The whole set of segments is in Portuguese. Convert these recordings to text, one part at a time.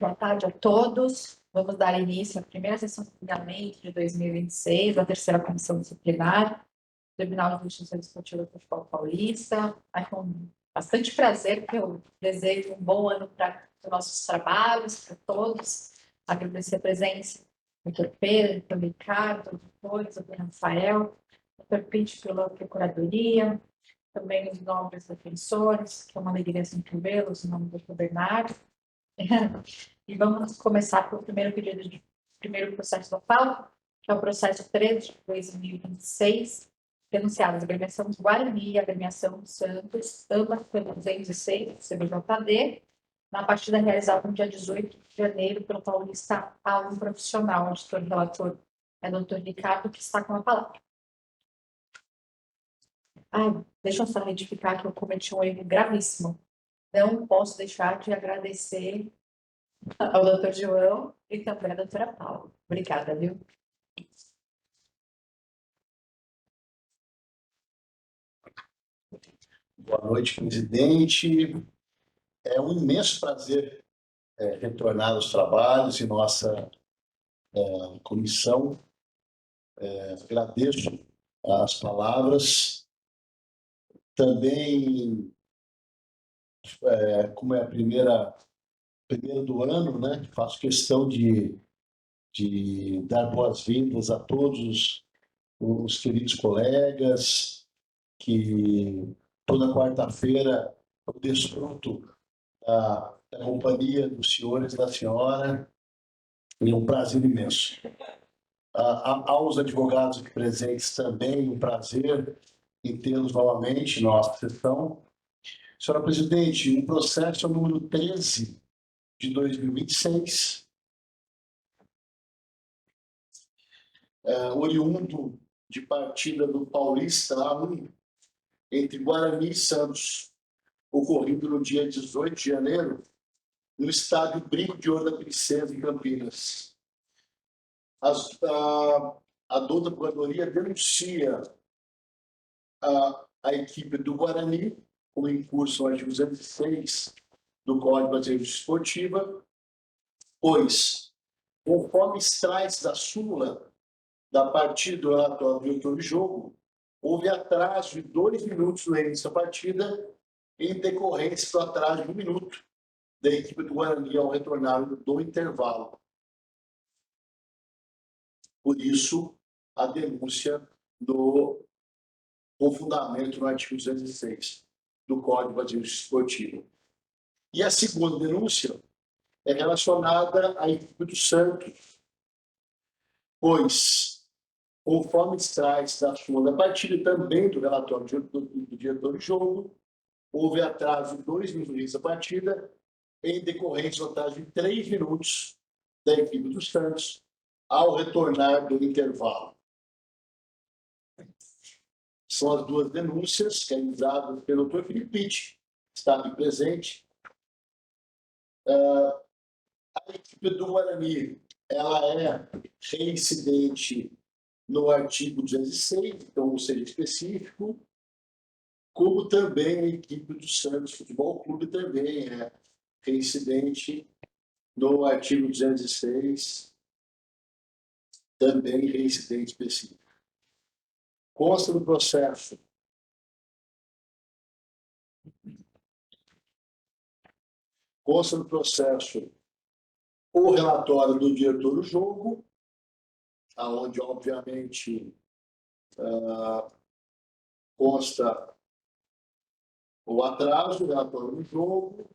Boa tarde a todos. Vamos dar início à primeira sessão de julgamento de 2026, da terceira comissão disciplinar, Tribunal de Justiça Desportiva do Futebol Paulista. É com bastante prazer que eu desejo um bom ano para os nossos trabalhos, para todos. Agradecer a presença do Dr. Pedro, do Dr. Ricardo, do doutores, do Dr. Rafael, do Dr. Pinto pela Procuradoria, também os nobres defensores, que é uma alegria sempre vê-los, em nome do Dr. Bernardo. E vamos começar pelo primeiro processo da pauta, que é o processo 13 de 2026, denunciadas a agremiação de Guarani e a agremiação de Santos, ambas pelo 206 do CBJD, na partida realizada no dia 18 de janeiro pelo Paulista A1 Profissional. O editor relator é o doutor Ricardo, que está com a palavra. Deixa eu só retificar que eu cometi um erro gravíssimo. Não posso deixar de agradecer ao doutor João e também à doutora Paula. Obrigada, viu? Boa noite, presidente. É um imenso prazer retornar aos trabalhos em nossa comissão. Agradeço as palavras. Também, como é a primeira do ano, né, faço questão de dar boas-vindas a todos os queridos colegas que toda quarta-feira eu desfruto da companhia dos senhores e da senhora, e um prazer imenso. Aos advogados aqui presentes também, um prazer em tê-los novamente na nossa sessão. Senhora presidente, o processo é o número 13 de 2026, oriundo de partida do Paulista A1 entre Guarani e Santos, ocorrido no dia 18 de janeiro, no estádio Brinco de Ouro da Princesa, em Campinas. A douta Procuradoria denuncia a equipe do Guarani, como em curso no artigo 206 do Código de Justiça Esportiva, pois, conforme extrai-se da súmula da partida do relatório do diretor de jogo, houve atraso de 2 minutos no início da partida, em decorrência do atraso de 1 minuto da equipe do Guarani ao retornar do intervalo. Por isso, a denúncia com fundamento no artigo 206 do Código de Justiça Esportiva. E a segunda denúncia é relacionada à equipe do Santos, pois, conforme extrai-se da súmula da partida e também do relatório do diretor de jogo, houve atraso de 2 minutos da partida, em decorrência do atraso de 3 minutos da equipe do Santos ao retornar do intervalo. São as duas denúncias realizadas pelo Dr. Felipe Pitt, que está aqui presente. A equipe do Guarani, ela é reincidente no artigo 206, então, seja específico, como também a equipe do Santos Futebol Clube também é reincidente no artigo 206, também reincidente específico. Consta do processo o relatório do diretor do jogo, onde, obviamente, consta o atraso, o relatório do jogo,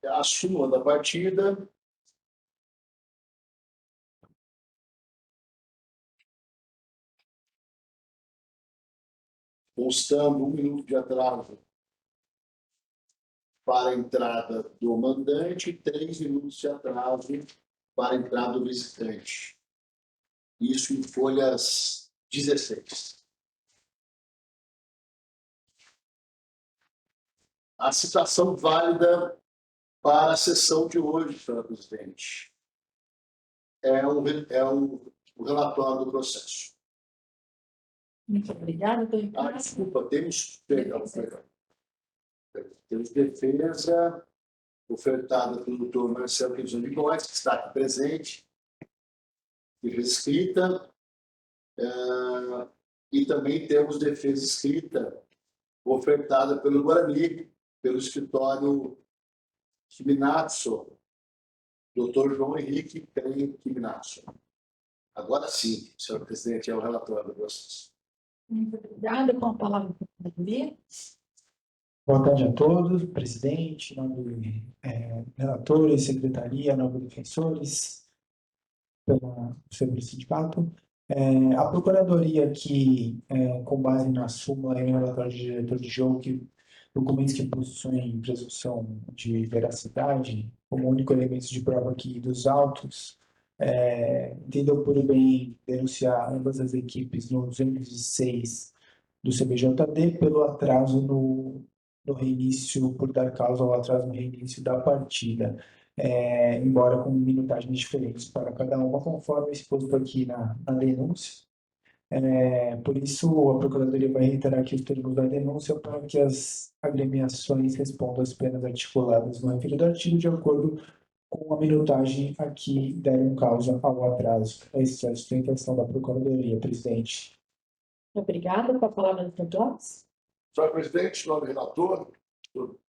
a súmula da partida, constando 1 minuto de atraso para a entrada do mandante e 3 minutos de atraso para a entrada do visitante. Isso em folhas 16. A citação válida para a sessão de hoje, senhora presidente, é o relatório do processo. Muito obrigada, doutor. Desculpa, temos defesa ofertada pelo doutor Marcelo Rezoni Góes, que está aqui presente, escrita, e também temos defesa escrita ofertada pelo Guarani, pelo escritório Kiminatsu, doutor João Henrique Kiminatsu. Agora sim, senhor presidente, é o relatório de vocês. Muito obrigada. Com a palavra para a Procuradoria. Boa tarde a todos, presidente, nobre relatores, secretaria, nobres defensores, pelo seu sindicato. A Procuradoria aqui, com base na súmula e no relatório de diretor de jogo, que documentos que possuem presunção de veracidade, como único elemento de prova aqui dos autos, entendeu por bem denunciar ambas as equipes no 206 do CBJD pelo atraso no reinício, por dar causa ao atraso no reinício da partida, embora com minutagens diferentes para cada uma, conforme exposto aqui na denúncia. Por isso, a Procuradoria vai reiterar aqui os termos da denúncia para que as agremiações respondam às penas articuladas no referido artigo de acordo com a minutagem aqui deram causa ao atraso. Essa é a sustentação da Procuradoria, presidente. Obrigada. Com a palavra, doutor Jones. Senhor presidente, nobre relator,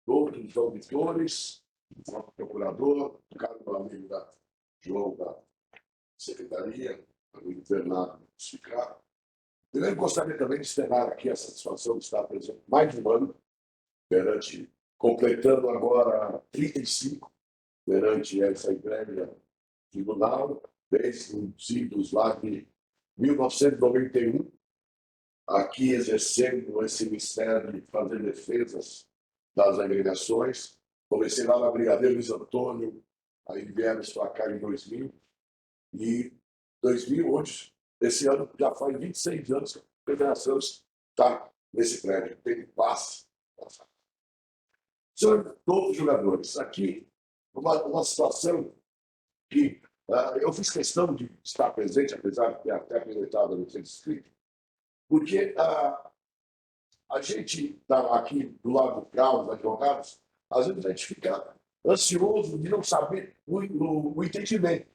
outros auditores, nosso procurador, caro amigo João da secretaria, amigo Fernando do sindicato. Eu gostaria também de externar aqui a satisfação de estar presente mais de um ano, completando agora 35, perante essa entrega tribunal, desde os idos lá de 1991, aqui exercendo esse mistério de fazer defesas das agremiações. Comecei lá na Brigadeiro Luiz Antônio, aí viemos para cá em 2000, e 2000, hoje, esse ano já faz 26 anos que a federação está nesse prédio, tem passe. Senhor, todos os jogadores, aqui uma situação que eu fiz questão de estar presente, apesar de ter até apresentado no centro escrito, porque a gente está aqui do lado do carro, dos advogados, às vezes a gente fica ansioso de não saber o entendimento.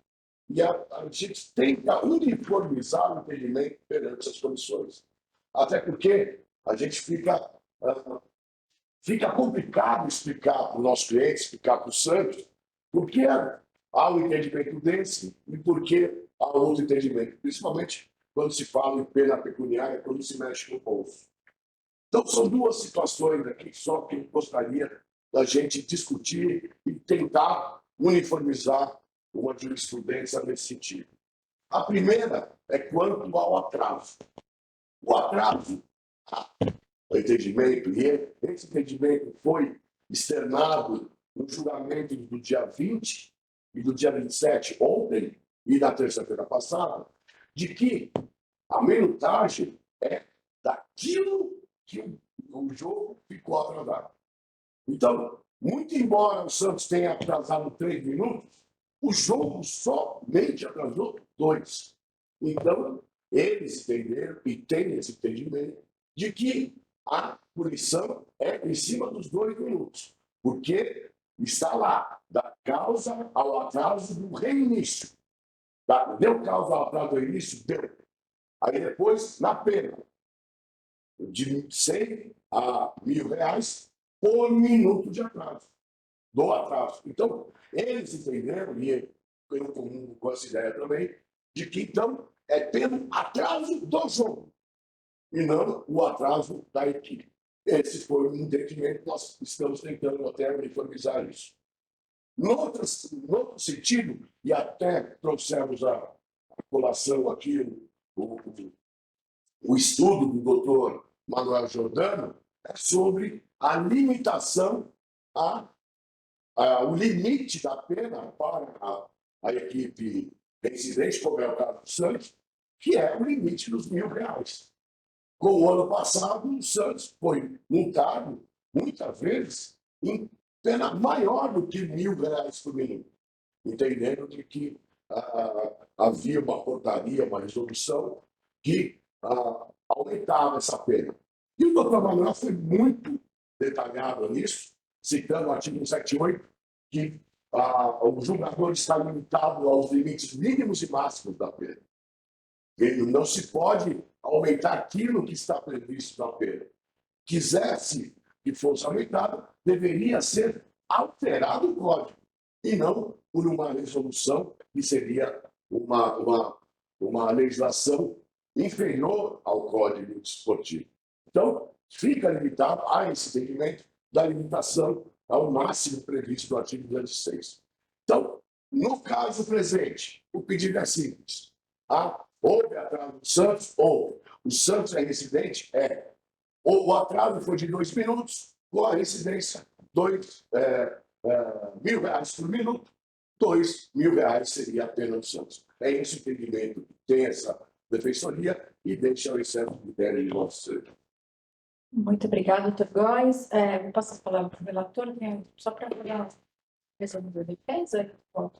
E a gente tenta uniformizar o entendimento perante as comissões. Até porque a gente fica complicado explicar para o nosso cliente, explicar para o Santos, por que há um entendimento desse e por que há outro entendimento. Principalmente quando se fala em pena pecuniária, quando se mexe no bolso. Então, são duas situações aqui só que eu gostaria da gente discutir e tentar uniformizar uma jurisprudência nesse sentido. A primeira é quanto ao atraso. O atraso, o entendimento, e esse entendimento foi externado no julgamento do dia 20 e do dia 27, ontem, e na terça-feira passada, de que a minutagem é daquilo que o jogo ficou atrasado. Então, muito embora o Santos tenha atrasado 3 minutos, o jogo somente atrasou 2. Então, eles entenderam e têm esse entendimento de que a punição é em cima dos 2 minutos, porque está lá, da causa ao atraso do reinício. Deu causa ao atraso do reinício? Deu. Aí depois, na pena, de 100 a R$1.000 por minuto de atraso, do atraso. Então, eles entenderam, e eu comungo com essa ideia também, de que, então, é pelo atraso do jogo, e não o atraso da equipe. Esse foi o entendimento que nós estamos tentando até uniformizar isso. No outro sentido, e até trouxemos a colação aqui, o estudo do doutor Manuel Giordano, é sobre a limitação, o limite da pena para a equipe reincidente, como é o caso do Santos, que é o limite dos R$1.000. Com o ano passado, o Santos foi multado, muitas vezes, em pena maior do que R$1.000 por minuto, entendendo de que havia uma portaria, uma resolução que aumentava essa pena. E o doutor Manuel foi muito detalhado nisso, citando o artigo 178, que o julgador está limitado aos limites mínimos e máximos da pena. Ele não se pode aumentar aquilo que está previsto na pena. Quisesse que fosse aumentado, deveria ser alterado o código, e não por uma resolução que seria uma legislação inferior ao Código Desportivo. Então, fica limitado a esse entendimento da limitação ao máximo previsto no artigo 206. Então, no caso presente, o pedido é simples. Houve atraso do Santos? Ou o Santos é reincidente? É. Ou o atraso foi de 2 minutos, ou a reincidência, R$2.000 por minuto, R$2.000 seria a pena do Santos. É esse o entendimento que tem essa defensoria e deixa o excesso de critério de nosso. Muito obrigada, doutor Góes. Vou passar a palavra para o relator, só para falar resumo da defesa. Claro.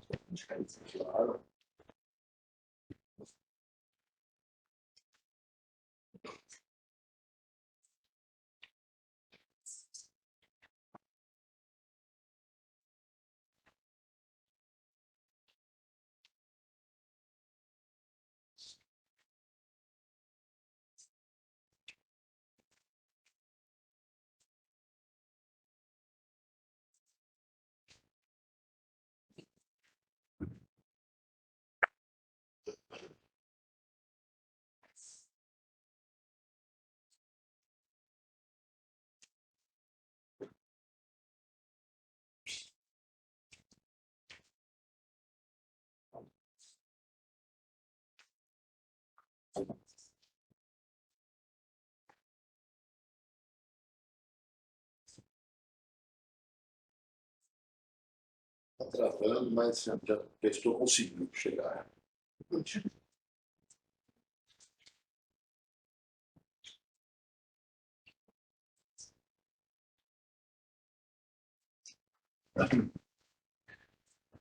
Está travando, mas já estou conseguindo chegar.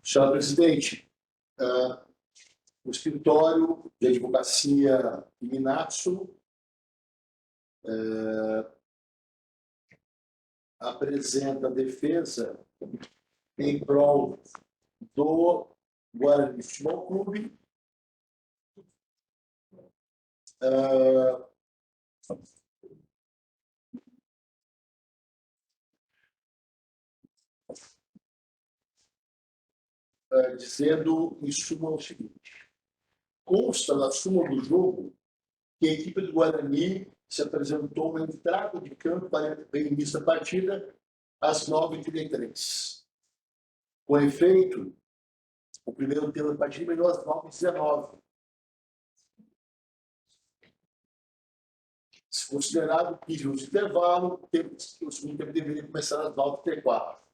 Senhor presidente, o escritório de advocacia Minatsu apresenta a defesa em prol do Guarani Futebol Clube, dizendo em súmula o seguinte: consta na súmula do jogo que a equipe do Guarani se apresentou na entrada de campo para o início da partida às 9h33. Com efeito, o primeiro tempo da partida terminou às 9h19. Se considerado que de intervalo, o segundo tempo deveria começar às 9h34.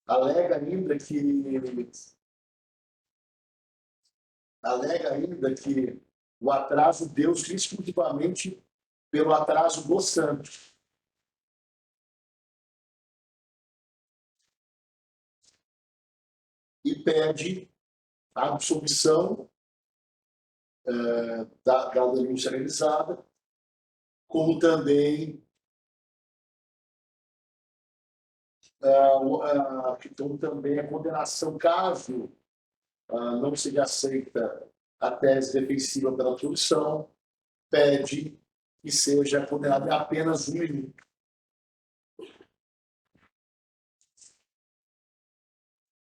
Alega ainda que o atraso deu-se exclusivamente pelo atraso do Santos. E pede a absolvição da denúncia realizada, como também a condenação, caso não seja aceita a tese defensiva pela absolvição, pede que seja condenado a apenas 1 minuto.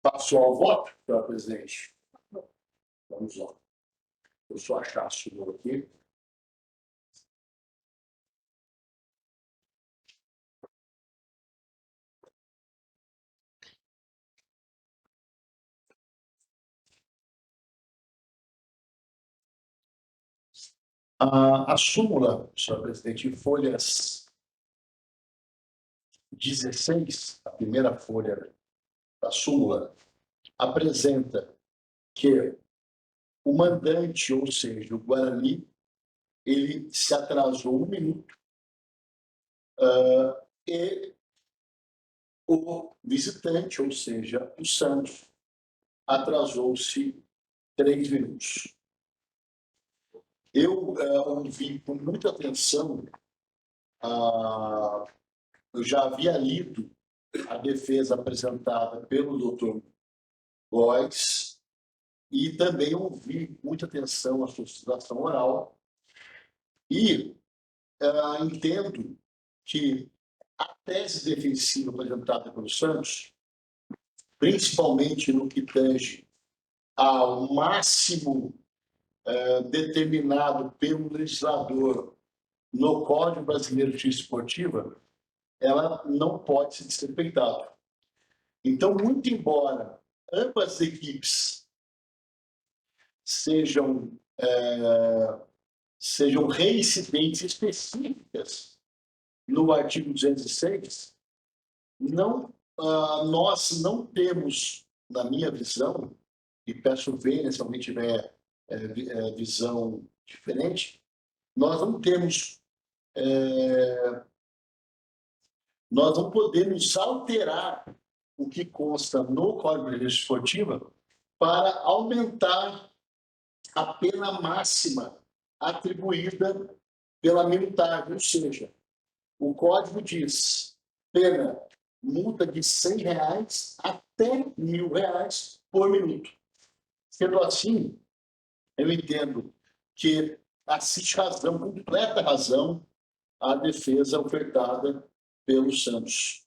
Passou ao voto, senhor presidente? Vamos lá. Eu só achar a súmula aqui. A súmula, senhor presidente, em folhas 16, a primeira folha da súmula, apresenta que o mandante, ou seja, o Guarani, ele se atrasou 1 minuto e o visitante, ou seja, o Santos, atrasou-se 3 minutos. Eu ouvi com muita atenção, eu já havia lido a defesa apresentada pelo Dr. Góes e também ouvi com muita atenção a sustentação oral e entendo que a tese defensiva apresentada pelo Santos, principalmente no que tange ao máximo determinado pelo legislador no Código Brasileiro de Justiça Esportiva, ela não pode ser desrespeitada. Então, muito embora ambas as equipes sejam reincidentes específicas no artigo 206, nós não temos, na minha visão, e peço ver se alguém tiver visão diferente, nós não temos, nós não podemos alterar o que consta no Código de Justiça Esportiva para aumentar a pena máxima atribuída pela minutagem, ou seja, o Código diz pena multa de R$100 até R$1.000 por minuto. Sendo assim, eu entendo que assiste razão, completa razão, a defesa ofertada pelo Santos.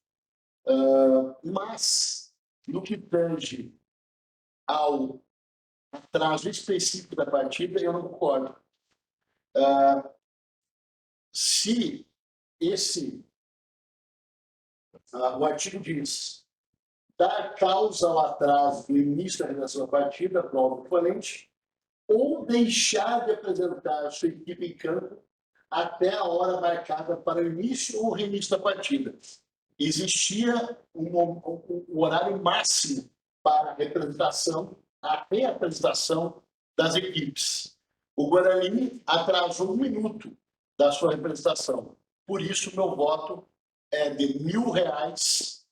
Mas, no que tange ao atraso específico da partida, eu não concordo. Se o artigo diz dar causa ao atraso no início da realização da partida, prova oponente, ou deixar de apresentar a sua equipe em campo até a hora marcada para o início ou reinício da partida. Existia um horário máximo para a reapresentação das equipes. O Guarani atrasou 1 minuto da sua representação. Por isso, meu voto é de R$1.000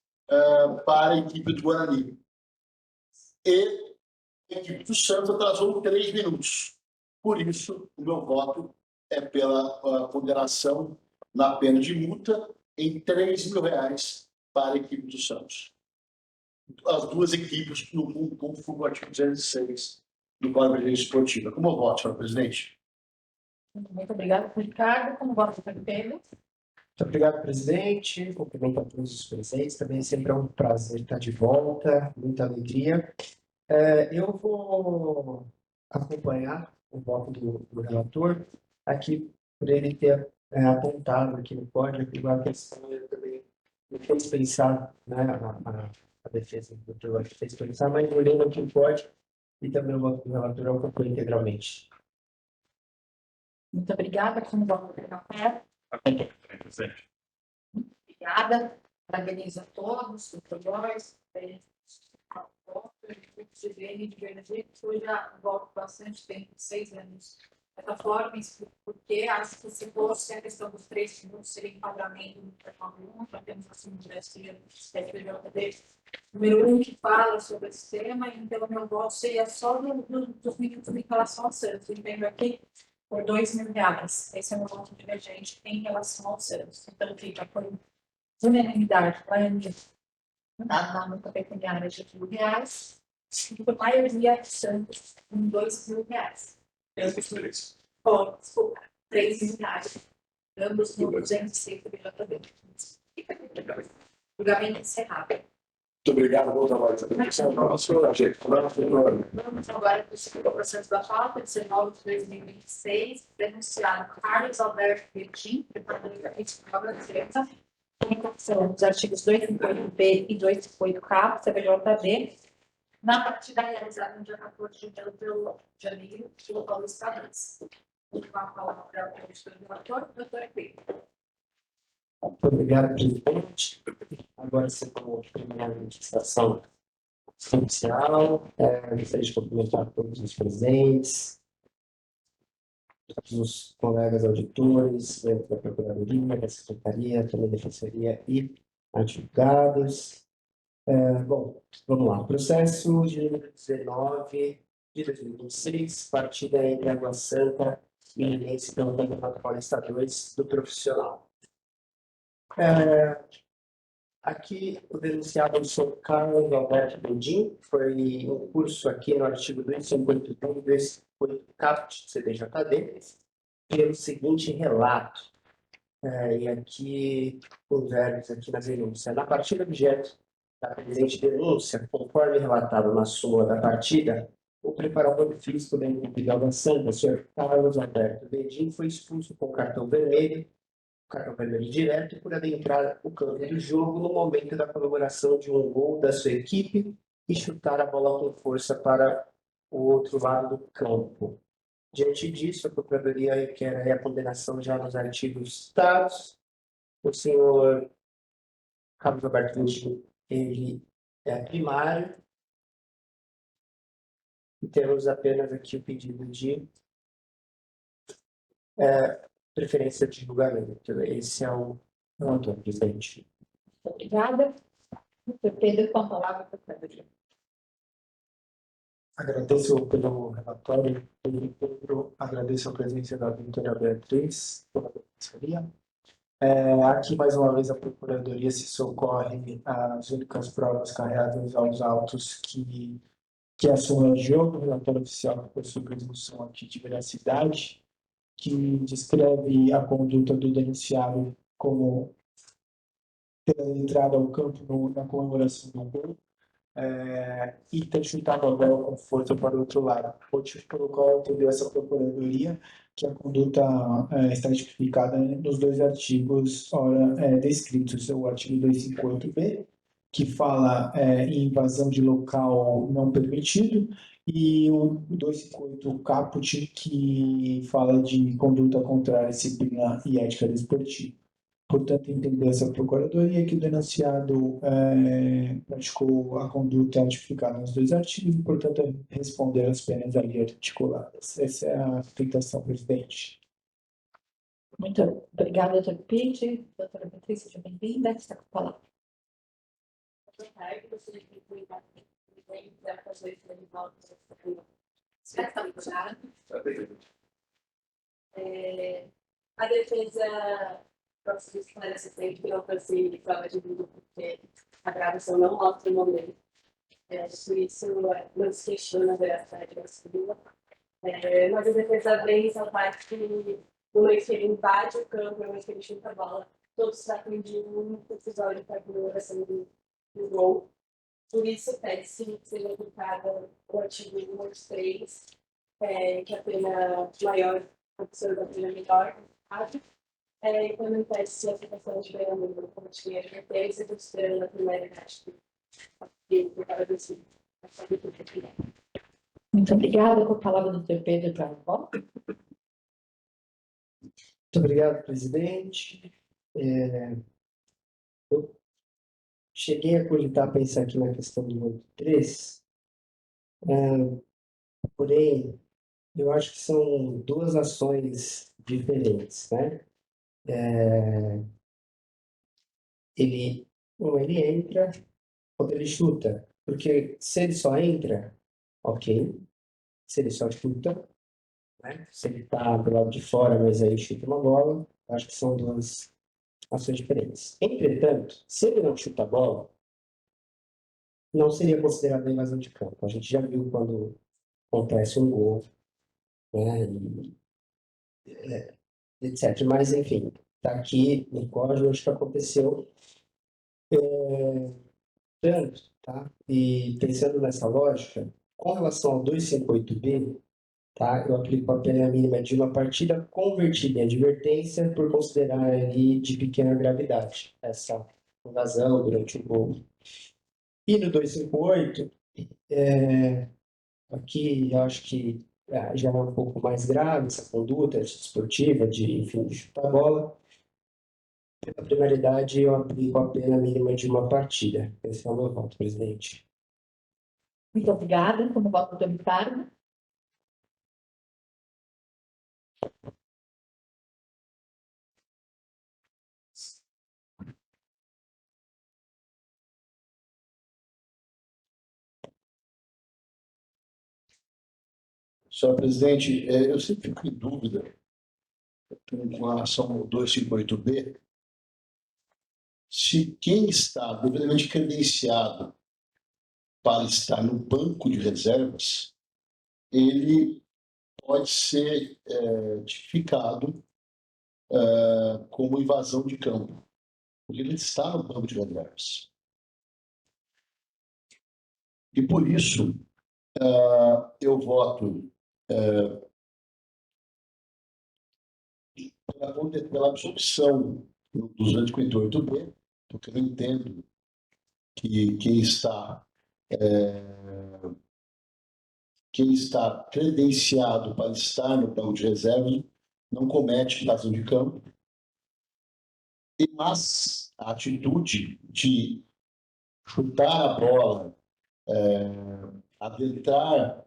para a equipe do Guarani. E a equipe do Santos atrasou 3 minutos. Por isso, o meu voto é pela ponderação na pena de multa em R$3.000 para a equipe do Santos. As duas equipes no conforme o artigo 206 do Código de Justiça Esportiva. Como eu voto, senhor presidente? Muito obrigada, Ricardo. Como voto, Pedro? Muito obrigado, presidente. Cumprimento a todos os presentes. Também sempre é um prazer estar de volta, muita alegria. Eu vou acompanhar o voto do relator, aqui por ele ter apontado aqui no código, que a questão ele também me fez pensar, né, a defesa do doutor me fez pensar, mas olhando aqui o código e também o voto do relator, eu acompanho integralmente. Muito obrigada. Como voto, Ricardo? Obrigada. Parabenizo a todos, doutor Góes, eu já volto bastante tempo, 6 anos, dessa forma, porque acho que se fosse a questão dos 3 minutos, seria enquadramento no protocolo 1, nós temos assim um STJD número 1 que fala sobre esse tema, então o meu voto seria só dos minutos em relação ao Santos, entendo aqui, por R$2.000. Esse é o meu voto divergente em relação ao Santos. Então, fica por unanimidade, na multa pecuniária de R$1.000, e por maioria Santos com R$2.000. Desculpa, R$3.000. Ambos no 206 do BJB. Julgamento encerrado. Muito obrigado, bom trabalho. Vamos agora para o processo da falta, 19 de 2026, denunciado Carlos Alberto Bertin, preparador da Escola de Defesa, em condição dos artigos 258B e 258K, CBJB, na partida realizada no dia 14 de janeiro, pelo Paulo Estados. Com a palavra para o relator, doutora Pedro. Muito obrigado, presidente. Agora, se for terminar a administração inicial, gostaria de cumprimentar todos os presentes. todos os colegas auditores, da Procuradoria, da Secretaria, também da Defensoria e advogados. Bom, vamos lá. Processo de número 19 de 2026, partida entre Água Santa e Linense pelo Campeonato Paulista 2 do profissional. Aqui, o denunciado é o senhor Carlos Alberto Bedin, foi um curso aqui no artigo 258 caput CDJD, pelo seguinte relato. E aqui, os verbos aqui na denúncia. Na partida objeto da presente denúncia, conforme relatado na súmula da partida, o preparador físico da equipe da Água Santa, o senhor Carlos Alberto Bedin, foi expulso com cartão vermelho direto por adentrar o campo do jogo no momento da comemoração de um gol da sua equipe e chutar a bola com força para o outro lado do campo. Diante disso, a Procuradoria requer a condenação já nos artigos citados. O senhor Carlos Alberto Bedin, ele é primário. E temos apenas aqui o pedido de preferência de julgamento. Esse é o autor, presidente. Obrigada. Doutor Pedro, com a palavra, Procuradoria. Agradeço pelo relatório, agradeço a presença da doutora Beatriz, pela defensoria. Aqui, mais uma vez, a Procuradoria se socorre às únicas provas carreadas aos autos que assumem o jogo, o relatório oficial que possui presunção aqui de veracidade, que descreve a conduta do denunciado como pela entrada ao campo na comemoração do gol, e ter chutado a bola com força para o outro lado. Motivo pelo qual entendeu essa Procuradoria que a conduta está tipificada nos dois artigos descritos, o artigo 258b, que fala em invasão de local não permitido, e o 258 caput, que fala de conduta contrária à disciplina e ética desportiva. Portanto, entendeu essa Procuradoria que o denunciado praticou a conduta tipificada nos dois artigos e, portanto, responder às penas ali articuladas. Essa é a tentação, presidente. Muito obrigada, doutor Pete. Doutora Beatriz, seja bem-vinda. Está com a palavra. Boa tarde, gostaria de cuidar da fazer a defesa posso esclarecer sempre que não passei de prova de vídeo porque a gravação não mostra o momento. Por isso, não se questiona a veracidade da segunda. Mas a defesa vem ressaltar que no momento que ele invade o campo, no momento que ele chuta a bola, todos tratam de um episódio para a comemoração do gol. Por isso, pede-se que seja aplicada o artigo número 3, que a pena maior, a pessoa da pena menor, e também pede-se a aplicação de pena mínima, como tinha advertência, considerando a primeira idade do cara do sul. Muito obrigada. Com a palavra, doutor Pedro, para a volta. Muito obrigado, presidente. Eu cheguei a cogitar pensar aqui na questão do voto 3, porém, eu acho que são duas ações diferentes, né? Ele entra, outro ele chuta, porque se ele só entra, ok. Se ele só chuta, né? Se ele está do lado de fora, mas aí chuta uma bola, acho que são duas ações diferentes. Entretanto, se ele não chuta a bola, não seria considerado invasão de campo. A gente já viu quando acontece um gol, né? Etc. Mas, enfim, está aqui no código, acho que aconteceu tanto, tá? E pensando nessa lógica, com relação ao 258b, tá? Eu aplico a pena mínima de uma partida convertida em advertência por considerar ali de pequena gravidade essa invasão durante o gol. E no 258, aqui eu acho que já é um pouco mais grave essa conduta desportiva enfim, de chutar a bola. Pela primeridade, eu aplico a pena mínima de uma partida. Esse é o meu voto, presidente. Muito obrigada. Como voto do Ricardo. Senhor presidente, eu sempre fico em dúvida com relação ao 258B, se quem está devidamente credenciado para estar no banco de reservas, ele pode ser tipificado como invasão de campo, porque ele está no banco de reservas. E por isso, eu voto pela absorção do 258B, porque eu entendo que quem está credenciado para estar no banco de reservas não comete invasão de campo, mas a atitude de chutar a bola, adentrar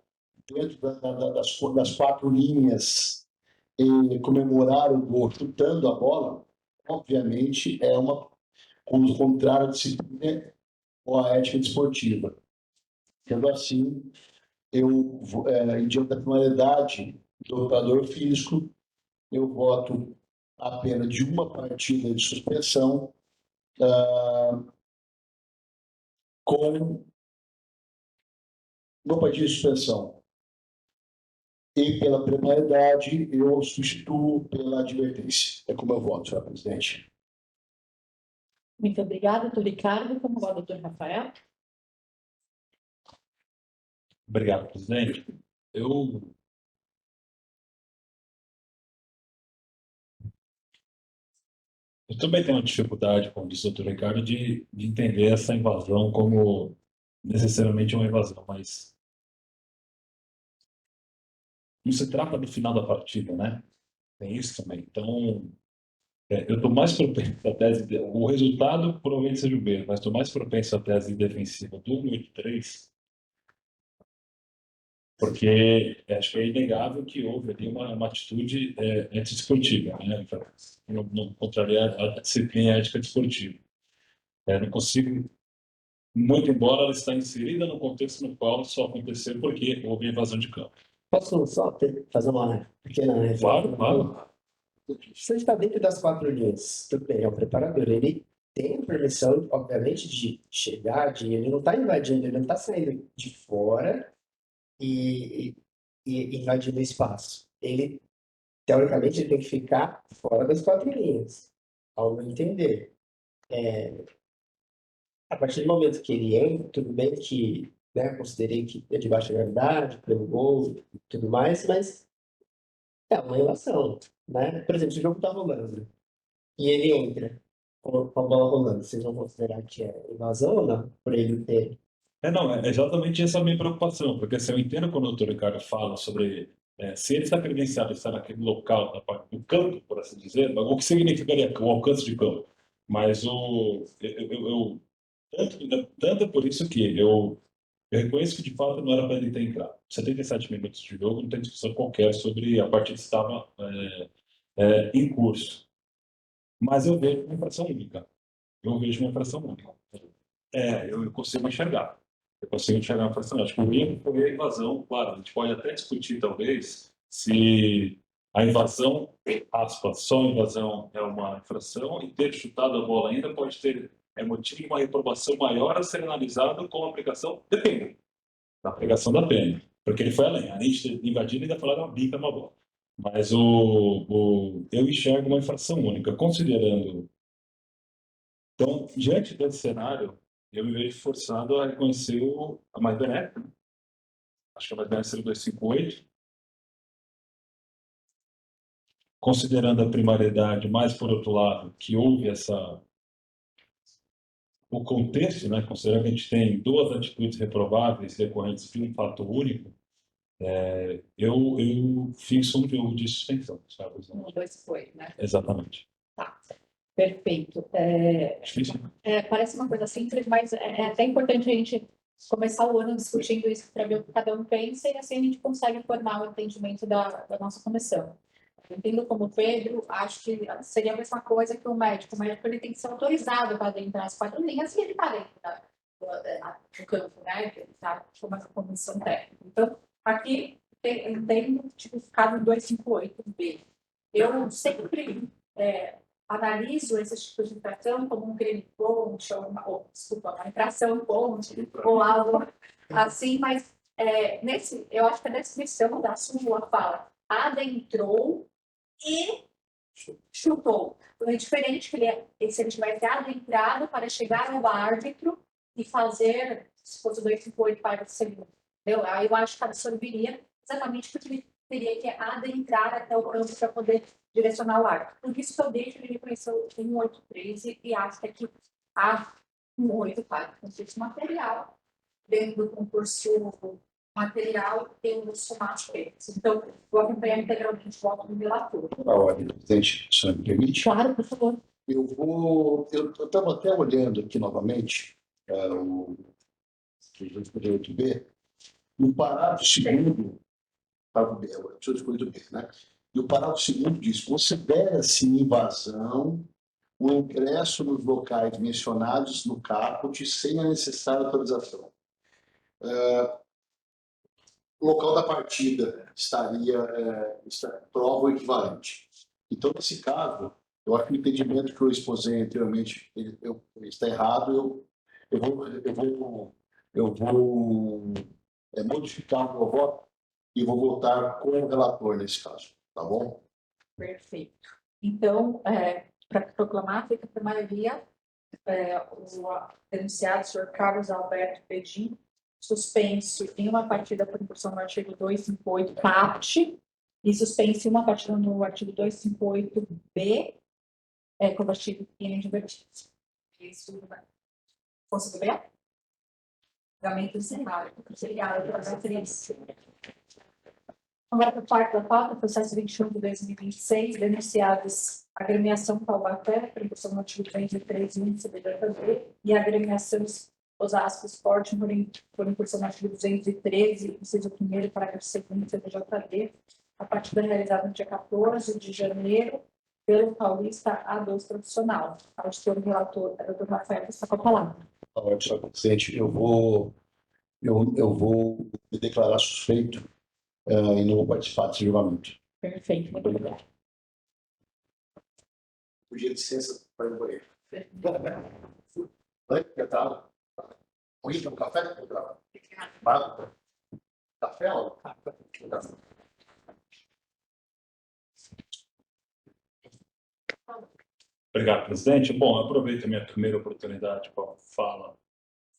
dentro das 4 linhas e comemorar o gol chutando a bola, obviamente é uma contrária à disciplina ou à ética desportiva. Sendo assim, eu, em diante da finalidade do operador físico, eu voto a pena de uma partida de suspensão com uma partida de suspensão. E pela penalidade, eu substituo pela advertência. É como eu voto, senhor presidente. Muito obrigada, doutor Ricardo. Como vai, doutor Rafael? Obrigado, presidente. Eu também tenho uma dificuldade, como disse o doutor Ricardo, de entender essa invasão como necessariamente uma invasão, mas não se trata do final da partida, né? Tem isso também. Então, eu estou mais propenso à tese, o resultado provavelmente seja o B, mas estou mais propenso à tese defensiva do 183, porque acho que é inegável que houve ali uma atitude antidesportiva, né? Não contraria a disciplina ética desportiva. Não consigo, muito embora ela está inserida no contexto no qual só aconteceu porque houve invasão de campo. Posso só fazer uma pequena reflexão? Claro. Se ele está dentro das 4 linhas, tudo bem, é o preparador, ele tem permissão, obviamente, de chegar, ele não está invadindo, ele não está saindo de fora e invadindo o espaço. Ele, teoricamente, ele tem que ficar fora das 4 linhas, ao meu entender. A partir do momento que ele entra, tudo bem que, né, considerei que é de baixa gravidade, pelo gol e tudo mais, mas é uma relação, né? Por exemplo, se o jogo está rolando e ele entra com a bola rolando, vocês vão considerar que é invasão ou não? Por ele ter. Não, é exatamente essa a minha preocupação, porque assim, eu entendo quando o doutor Ricardo fala sobre se ele está credenciado a estar naquele local, na parte do campo, por assim dizer, o que significaria o alcance de campo. Mas tanto por isso que eu reconheço que de fato não era para ele ter entrado. 77 minutos de jogo, não tem discussão qualquer sobre a partida que estava em curso. Mas eu vejo uma infração única. Eu consigo enxergar. Eu consigo enxergar uma infração. Acho que o erro foi a invasão. Claro, a gente pode até discutir, talvez, se a invasão, aspas, só a invasão é uma infração e ter chutado a bola ainda pode ter motivo de uma reprovação maior a ser analisado com a aplicação da pena. Da aplicação da pena. Porque ele foi além. Além de ter invadido, ainda falaram uma bica na bola. Mas eu enxergo uma infração única, considerando. Então, diante desse cenário, eu me vejo forçado a reconhecer a mais benéfica. Acho que a mais benéfica seria o 258. Considerando a primariedade, mas, por outro lado, que houve o contexto, né, considerando que a gente tem 2 atitudes reprováveis decorrentes de um fato único, eu fixo um jogo de suspensão, sabe? Um, dois foi, né? Exatamente. Tá. Perfeito. Difícil. Parece uma coisa simples, mas é até importante a gente começar o ano discutindo isso para ver o que cada um pensa e assim a gente consegue formar o entendimento da nossa comissão. Eu entendo como o Pedro, acho que seria a mesma coisa que o médico. O médico ele tem que ser autorizado para adentrar as 4 linhas e ele está dentro do campo, né? Ele está como essa comissão técnica. Então, aqui tem tipificado em 258B. Eu sempre analiso esses tipos de infração como um crime ponte, desculpa, uma infração ponte, ou algo assim, mas eu acho que a descrição da súmula fala adentrou e chutou. Então, é diferente que se ele tivesse adentrado para chegar ao árbitro e fazer, se fosse o 258 parágrafo segundo. Aí eu acho que absorveria exatamente porque ele teria que adentrar até o campo para poder direcionar o árbitro. Por isso que eu deixo ele reconhecer o 183 e acho que aqui há 184 concurso material, dentro do concurso material tem um somar aspectos. Então, vou acompanhar integralmente o voto do relator. Na ordem, presidente, se me permite. Claro, por favor. Eu estava até olhando aqui novamente o 258B, e o parágrafo segundo, parágrafo 258B, né? E o parágrafo segundo diz: considera-se invasão o ingresso nos locais mencionados no caput sem a necessária autorização. O local da partida estaria prova ou equivalente. Então, nesse caso, eu acho que o entendimento que eu exposei anteriormente está errado. Eu vou modificar o meu voto e vou votar com o relator nesse caso, tá bom? Perfeito. Então, para proclamar, fica por maioria o denunciado, senhor Carlos Alberto Pedim, suspenso em uma partida por incursão no artigo 258 caput e suspenso em uma partida no artigo 258B, como artigo inadvertido. Isso, posso ver? Julgamento encerrado. Obrigada pela referência. Agora, por parte da pauta, processo 21 de 2026, denunciados a agremiação Taubaté, por incursão no artigo 33, índice BJB, e a agremiação Osasco Esporte, por incursão no artigo 213, inciso 1º, parágrafo 2º, CBJD, a partida realizada no dia 14 de janeiro, pelo Paulista A2 Profissional. Auditor e relator, Dr. Rafael, está com a palavra. Senhor presidente, eu vou me declarar suspeito e não vou participar desse julgamento. Perfeito, muito obrigada. Pedir licença para ir no banheiro. Oi, que tal? Alguém quer um café? Café ou? Obrigado, presidente. Bom, eu aproveito a minha primeira oportunidade para fala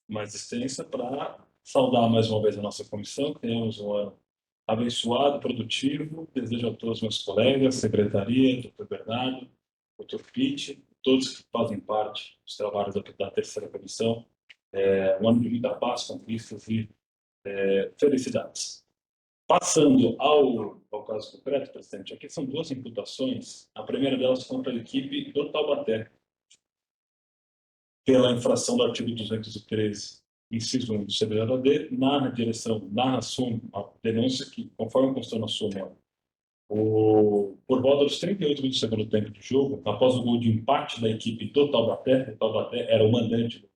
mais extensa para saudar mais uma vez a nossa comissão, que tenhamos um ano abençoado, produtivo. Desejo a todos meus colegas, secretaria, doutor Bernardo, doutor Pitt, todos que fazem parte dos trabalhos da terceira comissão, um ano de muita paz, conquistas e felicidades. Passando ao caso concreto, presidente, aqui são duas imputações. A primeira delas contra a equipe do Taubaté, pela infração do artigo 213, inciso 1 do CBJD, assume a denúncia que, conforme constou na súmula, por volta dos 38 minutos do segundo tempo de jogo, após o gol de empate da equipe do Taubaté, o Taubaté era o mandante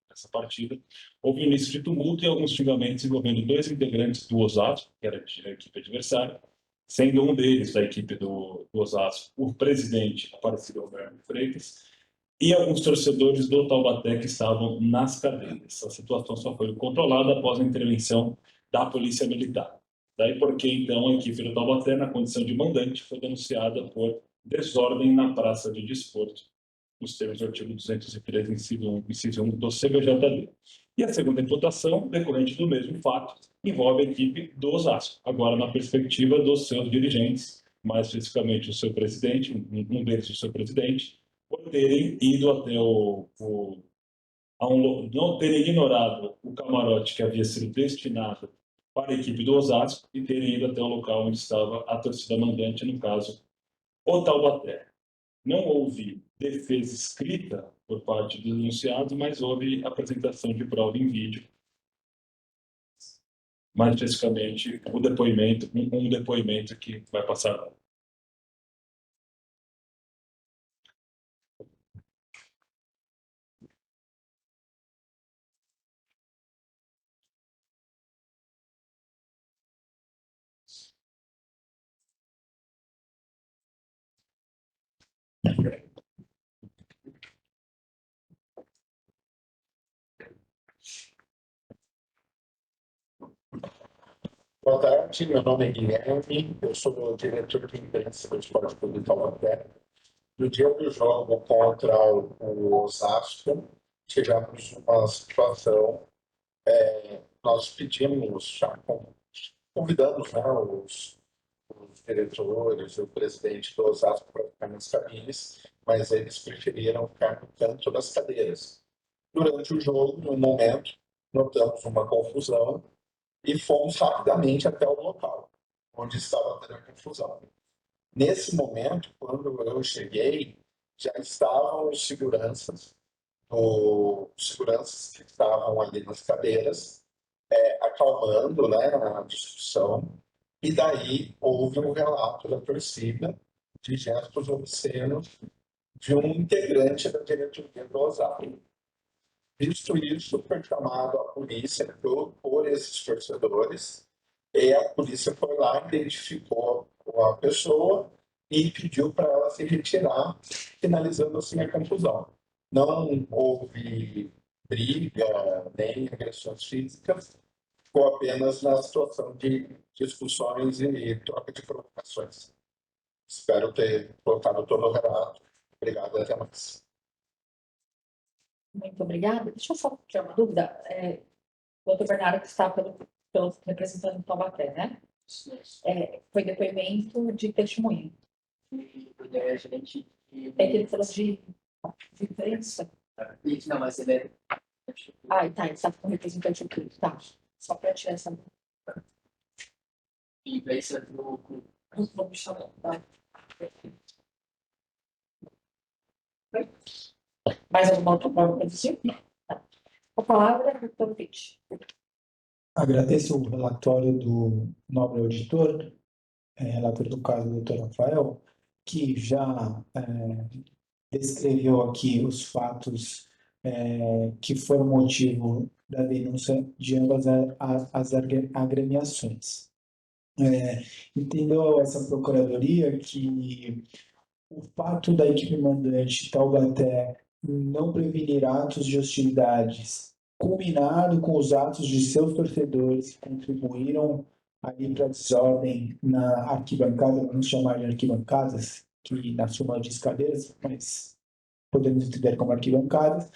dessa partida, houve início de tumulto e alguns xingamentos envolvendo dois integrantes do Osasco, que era a equipe adversária, sendo um deles, da equipe do Osasco, o presidente Aparecido Alberto Freitas, e alguns torcedores do Taubaté que estavam nas cadeiras. A situação só foi controlada após a intervenção da Polícia Militar. Daí porque, então, a equipe do Taubaté, na condição de mandante, foi denunciada por desordem na praça de desporto, nos termos do artigo 213, inciso 1 do CBJD. E a segunda imputação, decorrente do mesmo fato, envolve a equipe do Osasco, agora na perspectiva dos seus dirigentes, mais especificamente o seu presidente, um deles o seu presidente, por terem ido até não terem ignorado o camarote que havia sido destinado para a equipe do Osasco e terem ido até o local onde estava a torcida mandante, no caso, o Taubaté. Não houve defesa escrita por parte dos denunciados, mas houve apresentação de prova em vídeo. Mais especificamente, um depoimento que vai passar agora. Boa tarde, meu nome é Guilherme, eu sou o diretor de imprensa do Esporte Clube Taubaté. No dia do jogo contra o Osasco, tivemos uma situação, nós pedimos, já convidamos, né, os diretores, o presidente do Osasco para ficar nas cabines, mas eles preferiram ficar no canto das cadeiras. Durante o jogo, no momento, notamos uma confusão e fomos rapidamente até o local onde estava tendo a confusão. Nesse momento, quando eu cheguei, já estavam os seguranças que estavam ali nas cadeiras, acalmando, né, a discussão, e daí houve um relato da torcida de gestos obscenos de um integrante da diretoria do Osasco. Visto isso, foi chamado a polícia por esses torcedores, e a polícia foi lá, identificou a pessoa e pediu para ela se retirar, finalizando assim a confusão. Não houve briga, nem agressões físicas, ficou apenas na situação de discussões e troca de provocações. Espero ter colocado todo o relato. Obrigado, até mais. Muito obrigada. Deixa eu só tirar uma dúvida. O doutor Bernardo que está pelo representante do Taubaté, né? Foi depoimento de testemunho. A gente. É que ele falou de imprensa. Não, mas ele é. Ah, tá, ele está com representante do clube, tá. Só para tirar essa. Imprensa do. Vamos chamar, tá? Mais alguma outra prova para dizer? Tá. A palavra é do doutor Witt. Agradeço o relatório do nobre auditor, relator do caso, doutor Rafael, que já descreveu aqui os fatos que foram motivo da denúncia de ambas as agremiações. Entendeu essa procuradoria que o fato da equipe mandante Taubaté não prevenir atos de hostilidades, combinado com os atos de seus torcedores que contribuíram ali para a desordem na arquibancada, vamos chamar de arquibancadas, que na suma diz cadeiras, mas podemos entender como arquibancadas,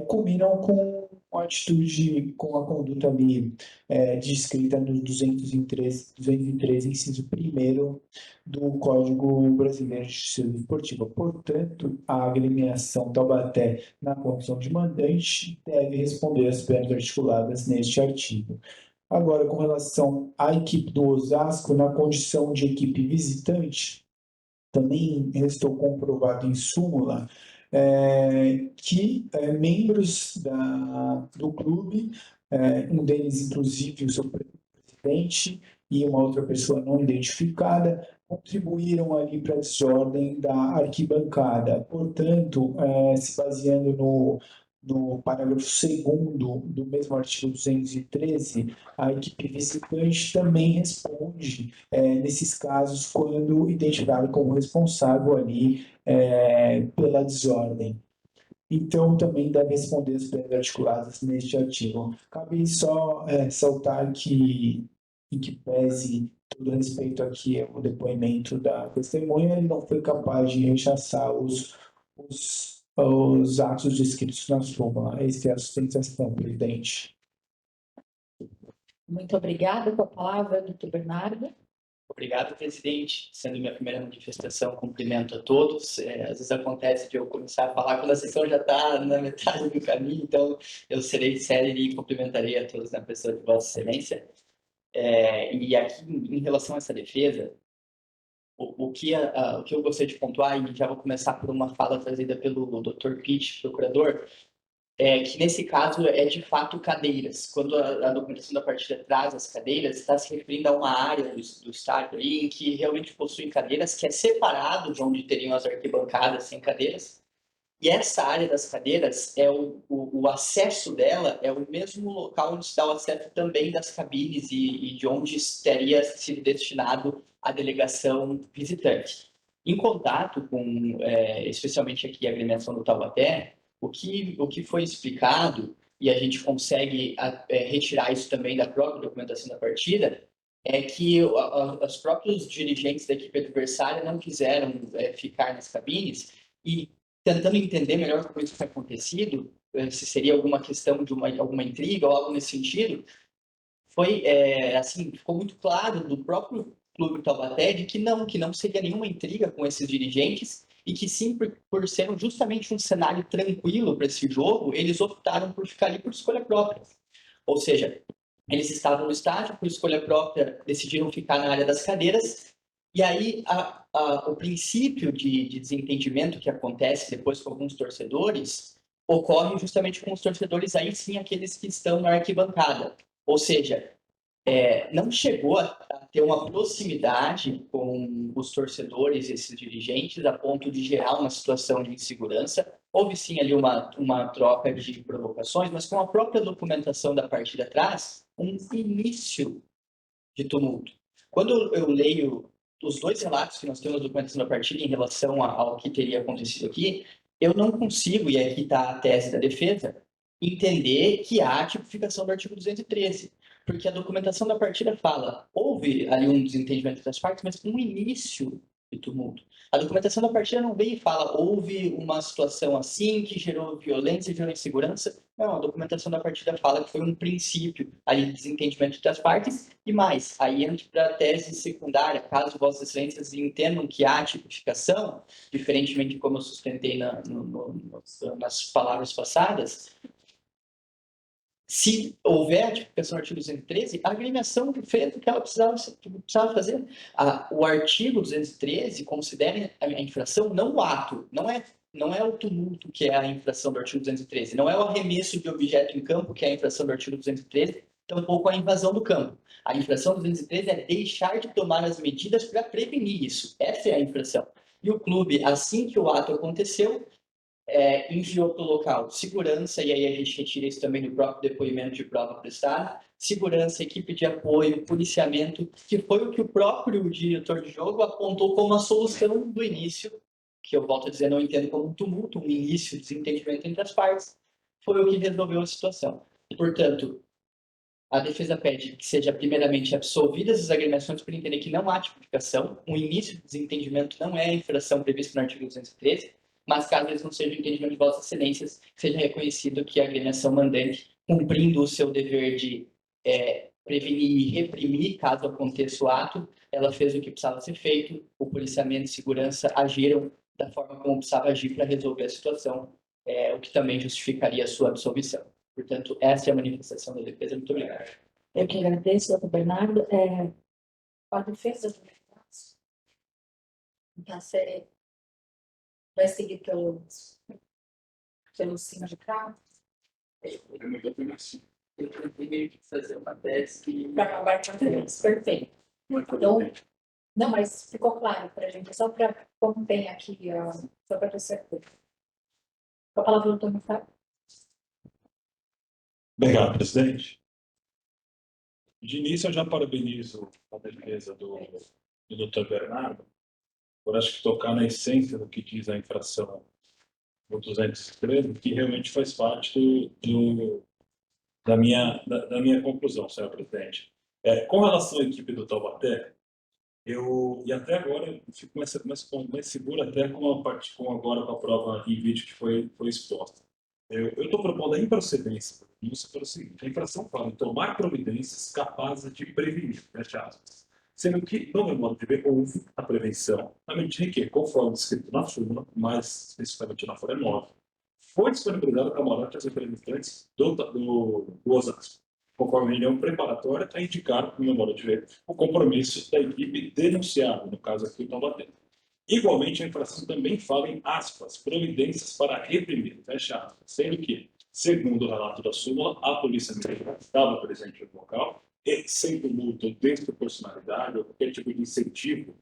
combinam com a atitude, com a conduta ali descrita no 213, inciso 1º do Código Brasileiro de Justiça Desportiva. Portanto, a agremiação Taubaté, na condição de mandante, deve responder às penas articuladas neste artigo. Agora, com relação à equipe do Osasco, na condição de equipe visitante, também restou comprovado em súmula que membros do clube, um deles, inclusive, o seu presidente e uma outra pessoa não identificada, contribuíram ali para a desordem da arquibancada. Portanto, se baseando no parágrafo 2º do mesmo artigo 213, a equipe visitante também responde nesses casos quando identificado como responsável ali pela desordem. Então, também deve responder as penas articuladas neste artigo. Cabe só saltar que, em que pese todo respeito aqui ao depoimento da testemunha, ele não foi capaz de rechaçar os atos descritos na súmula. Essa é a sustentação, presidente. Muito obrigada. Com a palavra, doutor Bernardo. Obrigado, presidente. Sendo minha primeira manifestação, cumprimento a todos. Às vezes acontece de eu começar a falar quando a sessão já está na metade do caminho, então eu serei sério e cumprimentarei a todos na pessoa de Vossa Excelência. E aqui, em relação a essa defesa, o que eu gostaria de pontuar, e já vou começar por uma fala trazida pelo Dr. Pitt, procurador, que nesse caso é de fato cadeiras. Quando a documentação da partida traz as cadeiras, está se referindo a uma área do estádio ali, em que realmente possui cadeiras, que é separado de onde teriam as arquibancadas sem cadeiras. E essa área das cadeiras, o acesso dela é o mesmo local onde está o acesso também das cabines e de onde teria sido destinado a delegação visitante. Em contato com, especialmente aqui a agremiação do Taubaté, o que foi explicado, e a gente consegue retirar isso também da própria documentação da partida, é que os próprios dirigentes da equipe adversária não quiseram ficar nas cabines e tentando entender melhor como isso tinha acontecido, se seria alguma questão de alguma intriga ou algo nesse sentido, foi assim, ficou muito claro do próprio Clube Taubaté de que não seria nenhuma intriga com esses dirigentes e que sim, por ser justamente um cenário tranquilo para esse jogo, eles optaram por ficar ali por escolha própria. Ou seja, eles estavam no estádio, por escolha própria, decidiram ficar na área das cadeiras, e aí o princípio de desentendimento que acontece depois com alguns torcedores ocorre justamente com os torcedores, aí sim, aqueles que estão na arquibancada. Ou seja, não chegou a ter uma proximidade com os torcedores, esses dirigentes, a ponto de gerar uma situação de insegurança. Houve sim ali uma troca de provocações, mas com a própria documentação da partida atrás, um início de tumulto. Quando eu leio os dois relatos que nós temos na documentação da partida em relação ao que teria acontecido aqui, eu não consigo, e aqui está a tese da defesa, entender que há a tipificação do artigo 213, porque a documentação da partida fala, houve ali um desentendimento das partes, mas um início de tumulto. A documentação da partida não vem e fala, houve uma situação assim que gerou violência, gerou insegurança. Não, a documentação da partida fala que foi um princípio ali de desentendimento das partes, e mais, aí entra para a tese secundária, caso Vossas Excelências entendam que há tipificação, diferentemente de como eu sustentei nas palavras passadas, se houver a tipificação do artigo 213, a agremiação fez o que ela precisava fazer. O artigo 213 considera a infração não o ato, não é o tumulto que é a infração do artigo 213, não é o arremesso de objeto em campo que é a infração do artigo 213, tampouco a invasão do campo. A infração do 213 é deixar de tomar as medidas para prevenir isso. Essa é a infração. E o clube, assim que o ato aconteceu, enviou para o local segurança, e aí a gente retira isso também do próprio depoimento de prova prestada, segurança, equipe de apoio, policiamento, que foi o que o próprio diretor de jogo apontou como a solução do início, que eu volto a dizer, não entendo como um tumulto, um início de desentendimento entre as partes, foi o que resolveu a situação. Portanto, a defesa pede que seja primeiramente absolvidas as agremiações por entender que não há tipificação, o início de desentendimento não é a infração prevista no artigo 213, mas caso eles não sejam entendimento de Vossas Excelências, seja reconhecido que a agremiação mandante, cumprindo o seu dever de prevenir e reprimir caso aconteça o ato, ela fez o que precisava ser feito, o policiamento e segurança agiram da forma como precisava agir para resolver a situação, o que também justificaria a sua absolvição. Portanto, essa é a manifestação da defesa. Muito obrigado. Eu que agradeço, doutor Bernardo. A defesa do Bernardo vai seguir pelo sindicato. Eu tenho que fazer uma tese que... Para acabar com a defesa. Perfeito. Então, não, mas ficou claro para a gente, só para como tem aqui, só para ter certeza. Com a palavra do doutor Mustafa. Obrigado, presidente. De início, eu já parabenizo a defesa do Dr. Bernardo por, acho que, tocar na essência do que diz a infração do 213, que realmente faz parte da minha conclusão, senhor presidente. Com relação à equipe do Taubaté, e até agora eu fico mais seguro até com a prova em vídeo que foi exposta. Eu estou propondo a improcedência, isso pelo seguinte: a infração fala em tomar providências capazes de prevenir, fecha aspas. Sendo que, no meu modo de ver, houve a prevenção, na medida em que, conforme descrito na súmula, mais especificamente na folha 9, foi disponibilizado camarote aos representantes do Osasco, conforme a reunião preparatória a indicar, no meu modo de ver, o compromisso da equipe denunciada, no caso aqui o Taubaté. Igualmente, a infração também fala em aspas, providências para reprimir, fecha aspas, sendo que, segundo o relato da súmula, a polícia militar estava presente no local e, sem tumulto ou desproporcionalidade ou qualquer tipo de incentivo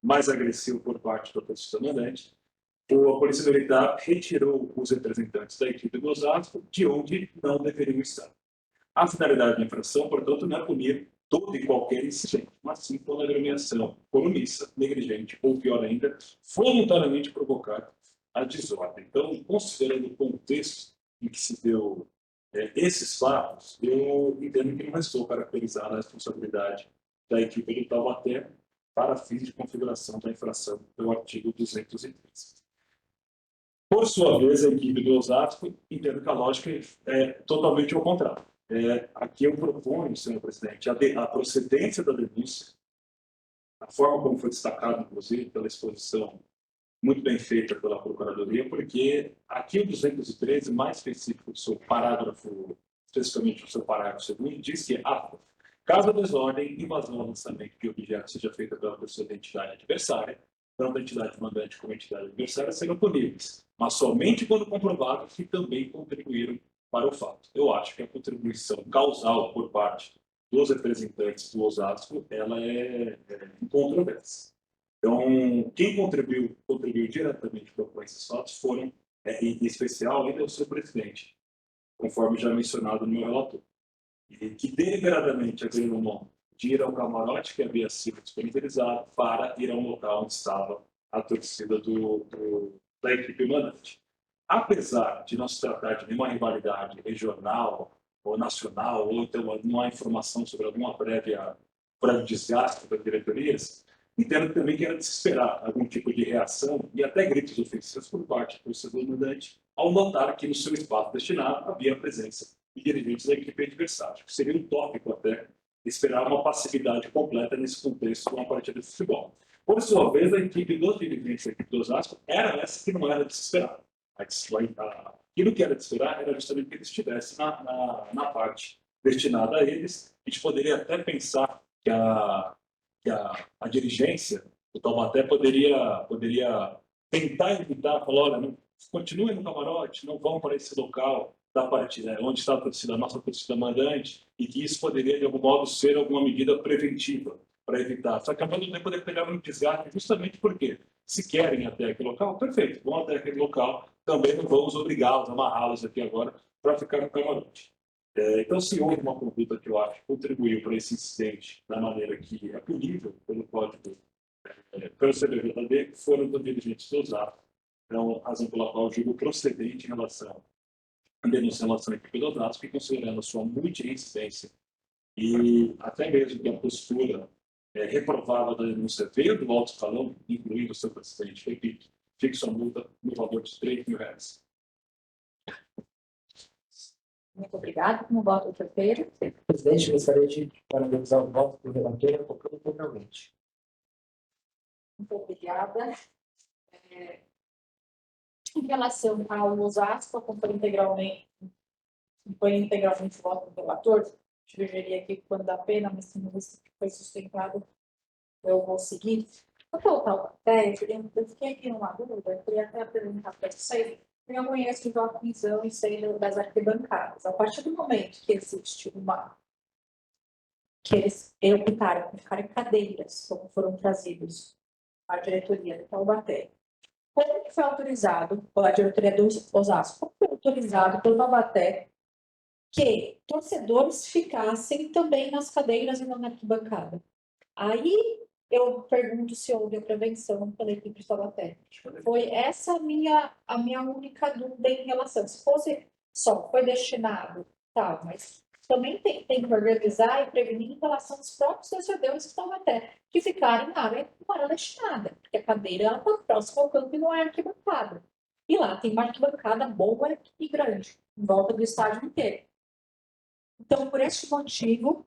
mais agressivo por parte do mandante, a polícia militar retirou os representantes da equipe do Osasco de onde não deveriam estar. A finalidade da infração, portanto, não é punir todo e qualquer incidente, mas sim quando a agremiação for omissa, negligente ou, pior ainda, voluntariamente provocar a desordem. Então, considerando o contexto em que se deu esses fatos, eu entendo que não restou caracterizar a responsabilidade da equipe do Taubaté para fins de configuração da infração do artigo 203. Por sua vez, a equipe do Osasco entende que a lógica é totalmente ao contrário. Aqui eu proponho, senhor presidente, a procedência da denúncia, a forma como foi destacado, inclusive, pela exposição muito bem feita pela Procuradoria, porque aqui o 213, mais específico do seu parágrafo, especificamente o seu parágrafo 2º, diz que, caso a desordem, invasão ou lançamento de objeto seja feita pela pessoa da entidade adversária, tanto a entidade mandante como a entidade adversária serão puníveis, mas somente quando comprovado que também contribuíram para o fato. Eu acho que a contribuição causal por parte dos representantes do Osasco, ela é incontroversa. Então, quem contribuiu diretamente para esses fatos foram, em especial, ainda o seu presidente, conforme já mencionado no meu relatório, e que deliberadamente abriu mão de ir ao camarote que havia sido disponibilizado para ir ao local onde estava a torcida da equipe mandante. Apesar de não se tratar de nenhuma rivalidade regional ou nacional, ou então alguma informação sobre alguma prévio desgaste das diretorias, entendo também que era de se esperar algum tipo de reação e até gritos ofensivos por parte do torcedor mandante ao notar que no seu espaço destinado havia a presença de dirigentes da equipe adversária. Seria utópico até esperar uma passividade completa nesse contexto de uma partida de futebol. Por sua vez, a equipe dos dirigentes da equipe do Osasco era essa que não era de se esperar. Aquilo que era de se esperar era justamente que eles estivessem na parte destinada a eles. A gente poderia até pensar que a dirigência do Taubaté poderia tentar evitar, falar, olha, não, continuem no camarote, não vão para esse local da partida, onde está a nossa torcida mandante, e que isso poderia, de algum modo, ser alguma medida preventiva para evitar. Só que a banda poder pegar um desgaste justamente porque, se querem até aquele local, perfeito, vão até aquele local, também não vamos obrigá-los, amarrá-los aqui agora para ficar no camarote. Então, se houve uma conduta que eu acho que contribuiu para esse incidente da maneira que é punível pelo Código, pelo CBJD, foram dos dirigentes do Osasco. Então, a razão pela qual eu julgo procedente em relação à denúncia em relação à equipe do Osasco, e considerando a sua multi-incidência e até mesmo que a postura reprovável da denúncia veio do alto escalão, incluindo o seu presidente, repito, fixa a multa no valor de R$3.000. Muito obrigada. Como voto, terceiro. Presidente, gostaria de parabenizar o voto do relator e acompanho integralmente. Muito obrigada. Em relação ao Osasco, acompanho integralmente o voto do relator. Divergiria aqui quando dá pena, mas se não foi sustentado, eu vou seguir. Quanto ao Taubaté, eu fiquei aqui numa dúvida, eu queria até perguntar para vocês. Eu conheço de uma prisão e saída das arquibancadas. A partir do momento que existe que eles optaram por ficar em cadeiras, como foram trazidos à diretoria do Taubaté, como que foi autorizado pela diretoria do Osasco? Como foi autorizado pelo Taubaté que torcedores ficassem também nas cadeiras e não na arquibancada? Aí eu pergunto se houve a prevenção pela equipe de Taubaté. Foi essa a minha única dúvida em relação. Se fosse só, foi destinado, tá, mas também tem que organizar e prevenir em relação aos próprios torcedores de Taubaté, que ficarem na área que não era destinada, porque a cadeira está próxima ao campo e não é arquibancada. E lá tem uma arquibancada boa e grande, em volta do estádio inteiro. Então, por este motivo,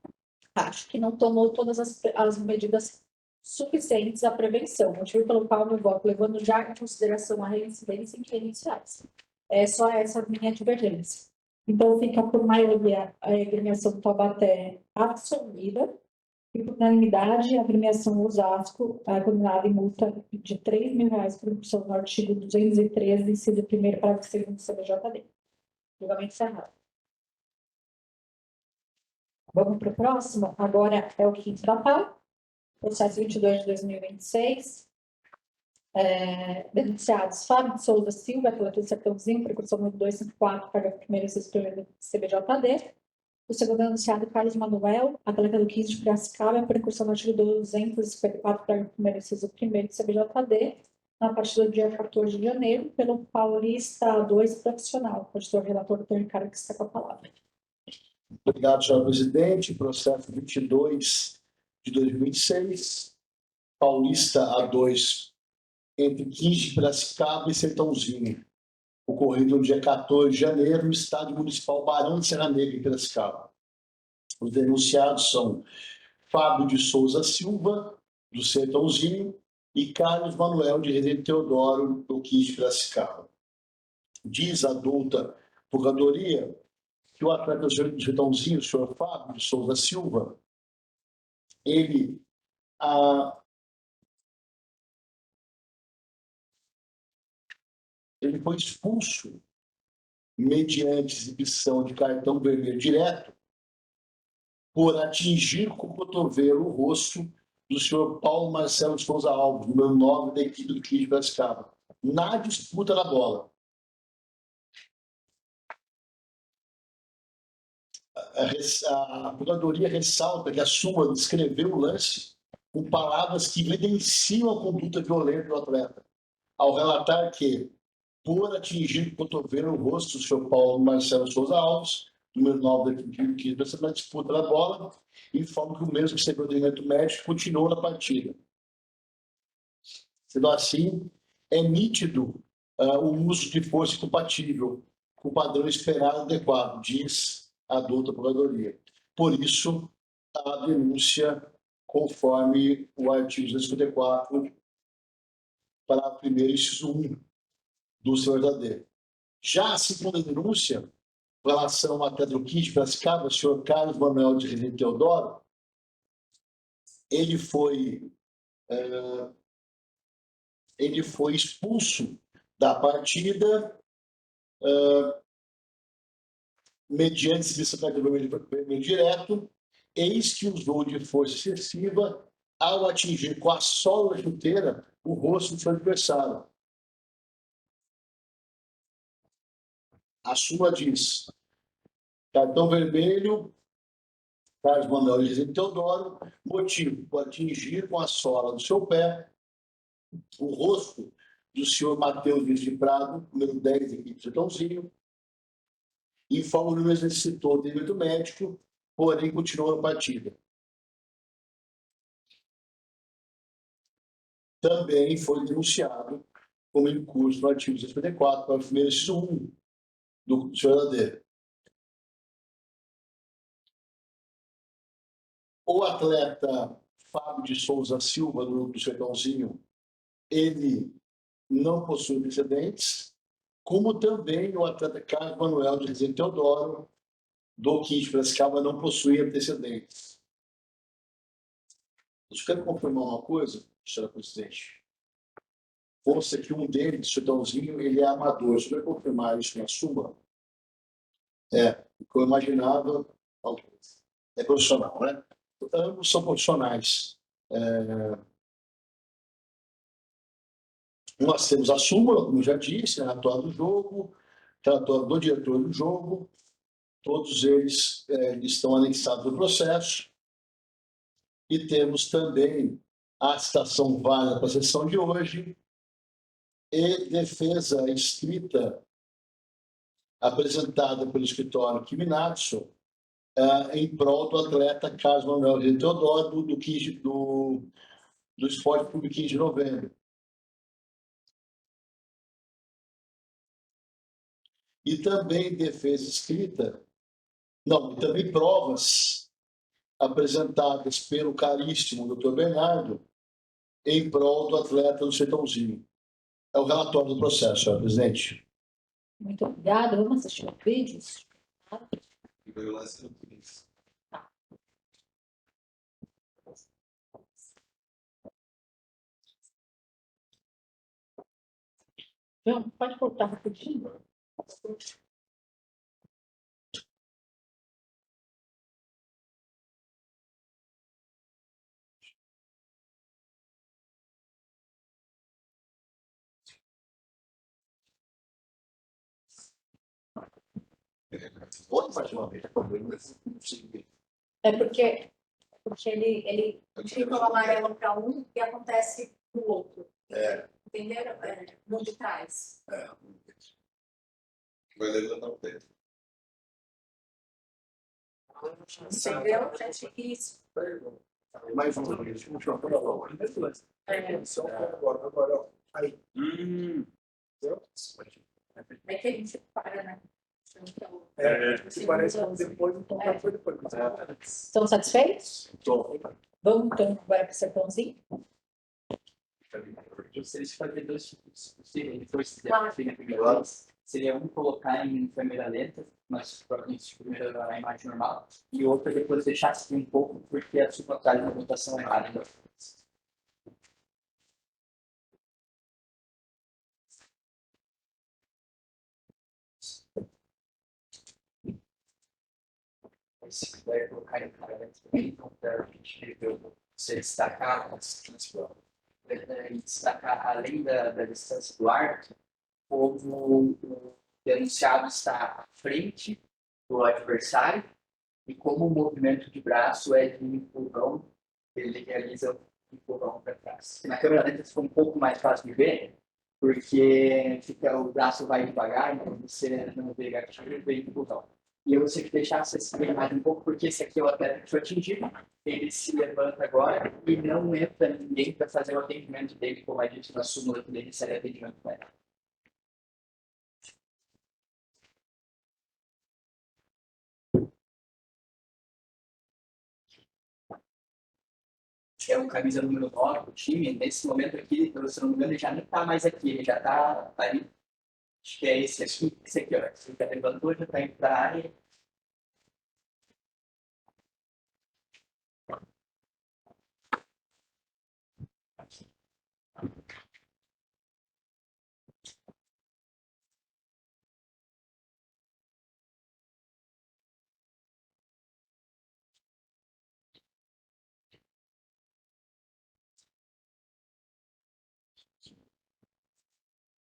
acho que não tomou todas as medidas suficientes à prevenção, motivo pelo qual meu voto, levando já em consideração a reincidência em crimes iniciais. É só essa minha divergência. Então, fica por maioria a agremiação do Taubaté absolvida, e por unanimidade a agremiação Osasco é condenada em multa de R$3.000 por execução no artigo 213, inciso 1º, parágrafo 2º do CBJD. Julgamento encerrado. Vamos para o próximo? Agora é o quinto da pauta. Processo 22 de 2026. Denunciados Fábio de Souza Silva, pela Sertãozinho, precursor número 254, parágrafo 1º, inciso 1º do CBJD. O segundo denunciado, Carlos Manuel, atleta do 15 de Piracicaba, por incursão no artigo 254, parágrafo 1º, inciso 1º do CBJD, na partida do dia 14 de janeiro, pelo Paulista 2 profissional. Auditor relator, doutor Ricardo, que está com a palavra. Obrigado, senhor presidente. Processo 22 de 2006, Paulista A2, entre 15 de Piracicaba e Sertãozinho, ocorrido no dia 14 de janeiro, no estádio municipal Barão de Serra Negra, em Piracicaba. Os denunciados são Fábio de Souza Silva, do Sertãozinho, e Carlos Manuel de Rezende Teodoro, do 15 de Piracicaba. Diz a adulta Procuradoria que o atleta do Sertãozinho, o senhor Fábio de Souza Silva, ele foi expulso mediante exibição de cartão vermelho direto por atingir com o cotovelo o rosto do senhor Paulo Marcelo Souza Alves, número 9 da equipe do 15 de Piracicaba, na disputa da bola. A Procuradoria ressalta que a súmula descreveu o lance com palavras que evidenciam a conduta violenta do atleta, ao relatar que, por atingir com o cotovelo o rosto do senhor Paulo Marcelo Souza Alves, número 9 da equipe na disputa da bola, informa que o mesmo recebeu o atendimento médico e continuou na partida. Sendo assim, é nítido o uso de força incompatível com o padrão esperado adequado, diz a adulta Procuradoria. Por isso, a denúncia conforme o artigo 254, parágrafo 1º, inciso 1 do CBJD. Já a segunda denúncia, em relação ao atleta do 15 de Piracicaba, o senhor Carlos Manuel de Rezende Teodoro, ele foi expulso da partida mediante exibição de cartão vermelho direto, eis que usou de força excessiva ao atingir com a sola da chuteira o rosto do seu adversário. A súmula diz: cartão vermelho, Carlos Manuel de Rezende Teodoro, motivo por atingir com a sola do seu pé o rosto do senhor Matheus Luiz de Prado, número 10 da equipe de Sertãozinho, informa que não necessitou o atendimento médico, porém continuou na partida. Também foi denunciado como incurso no artigo 54, para o primeiro inciso 1 do CBJD. O atleta Fábio de Souza Silva, do Sertãozinho, ele não possui antecedentes, como também o atleta Carlos Manuel de Rezende Teodoro, do 15 de Piracicaba, não possui antecedentes. Eu quero confirmar uma coisa, senhora presidente. Consta que um deles, o Sertãozinho, ele é amador. Você vai confirmar isso na súmula? O que eu imaginava, é profissional, né? Ambos são profissionais. Nós temos a súmula, como eu já disse, relatório do jogo, relatório do diretor do jogo, todos eles estão anexados no processo. E temos também a citação válida para a sessão de hoje e defesa escrita apresentada pelo escritório Kiminatsu em prol do atleta Carlos Manuel de Teodoro do Esporte Clube 15 de Novembro. E também defesa escrita, não, e também provas apresentadas pelo caríssimo Dr. Bernardo em prol do atleta do Sertãozinho. É o relatório do processo, senhora presidente. Muito obrigada. Vamos assistir o vídeo. Vamos, pode voltar rapidinho? Pode mais uma vez, mas não sei. É porque ele fica o amarelo para um e acontece para o outro. Entenderam? No de trás. Vai levantar o dedo. Entendeu? Gente, isso. Mais uma vez, última palavra. Agora, aí. É que a gente para, né? Parece que depois o contato foi depois. Estão satisfeitos? Vamos então agora para o sertãozinho? Vocês fazem dois tipos possíveis. Depois, se der na primeira vez, seria um colocar em câmera lenta, mas provavelmente primeiro a imagem normal, e outra depois deixar assim um pouco, porque a sua taxa de rotação é errada. Então. Se quiser colocar em câmera lenta também, então para a gente ver você destacar além da distância do arco, como o denunciado está à frente do adversário e como o movimento de braço é de empurrão, ele realiza um empurrão para trás. Na câmera lenta fica um pouco mais fácil de ver, porque o braço vai devagar, então você não vê gatilho e vê empurrão. E eu sei que deixar essa imagem um pouco, porque esse aqui é o atleta que foi atingido, ele se levanta agora e não entra ninguém para fazer o atendimento dele, como a gente na súmula que ele recebe atendimento com ela. É o camisa número 9 do time, nesse momento aqui, se não me engano, ele já não está mais aqui, ele já está ali. Acho que é esse aqui, ó. Esse que levantou, já está indo para a área.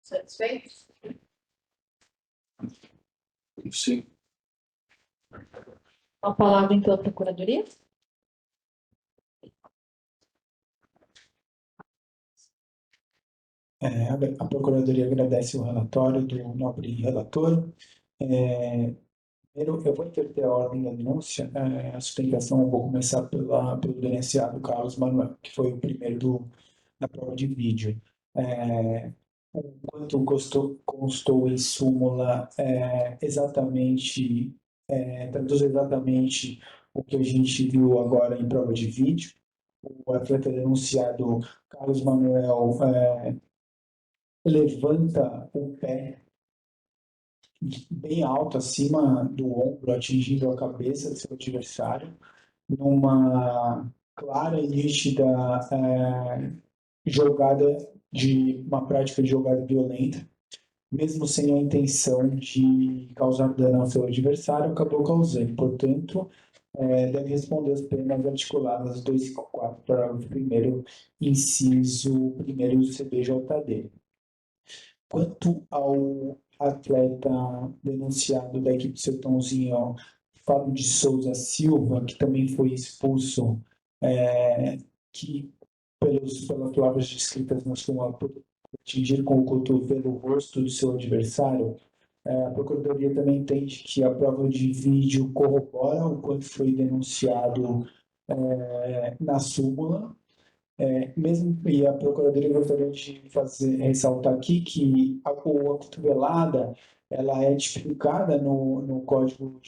Satisfeitos? Sim. A palavra então à Procuradoria. A Procuradoria agradece o relatório do nobre relator. Primeiro, eu vou inverter a ordem da denúncia. A sustentação, eu vou começar pelo denunciado Carlos Manuel, que foi o primeiro da prova de vídeo. O quanto constou em súmula traduz exatamente o que a gente viu agora em prova de vídeo. O atleta denunciado Carlos Manuel levanta o pé bem alto acima do ombro, atingindo a cabeça do seu adversário, numa clara e nítida jogada de uma prática de jogada violenta, mesmo sem a intenção de causar dano ao seu adversário, acabou causando. Portanto, deve responder as penas articuladas 254, parágrafo 1º, inciso 1º do CBJD. Quanto ao atleta denunciado da equipe do Sertãozinho, Fábio de Souza Silva, que também foi expulso, que pelas palavras descritas na súmula, por atingir com o cotovelo o rosto do seu adversário, a Procuradoria também entende que a prova de vídeo corrobora o quanto foi denunciado na súmula. E a Procuradoria gostaria de ressaltar aqui que a cotovelada ela é tipificada no Código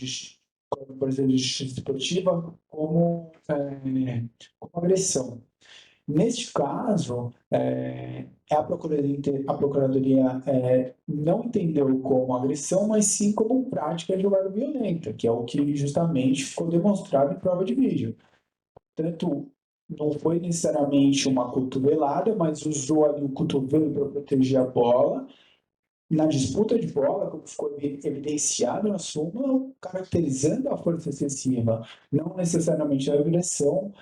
Brasileiro de Justiça Esportiva como agressão. Neste caso, a Procuradoria não entendeu como agressão, mas sim como prática de jogada violenta, que é o que justamente ficou demonstrado em prova de vídeo. Portanto, não foi necessariamente uma cotovelada, mas usou ali o cotovelo para proteger a bola. Na disputa de bola, como ficou evidenciado na súmula, caracterizando a força excessiva, não necessariamente a agressão.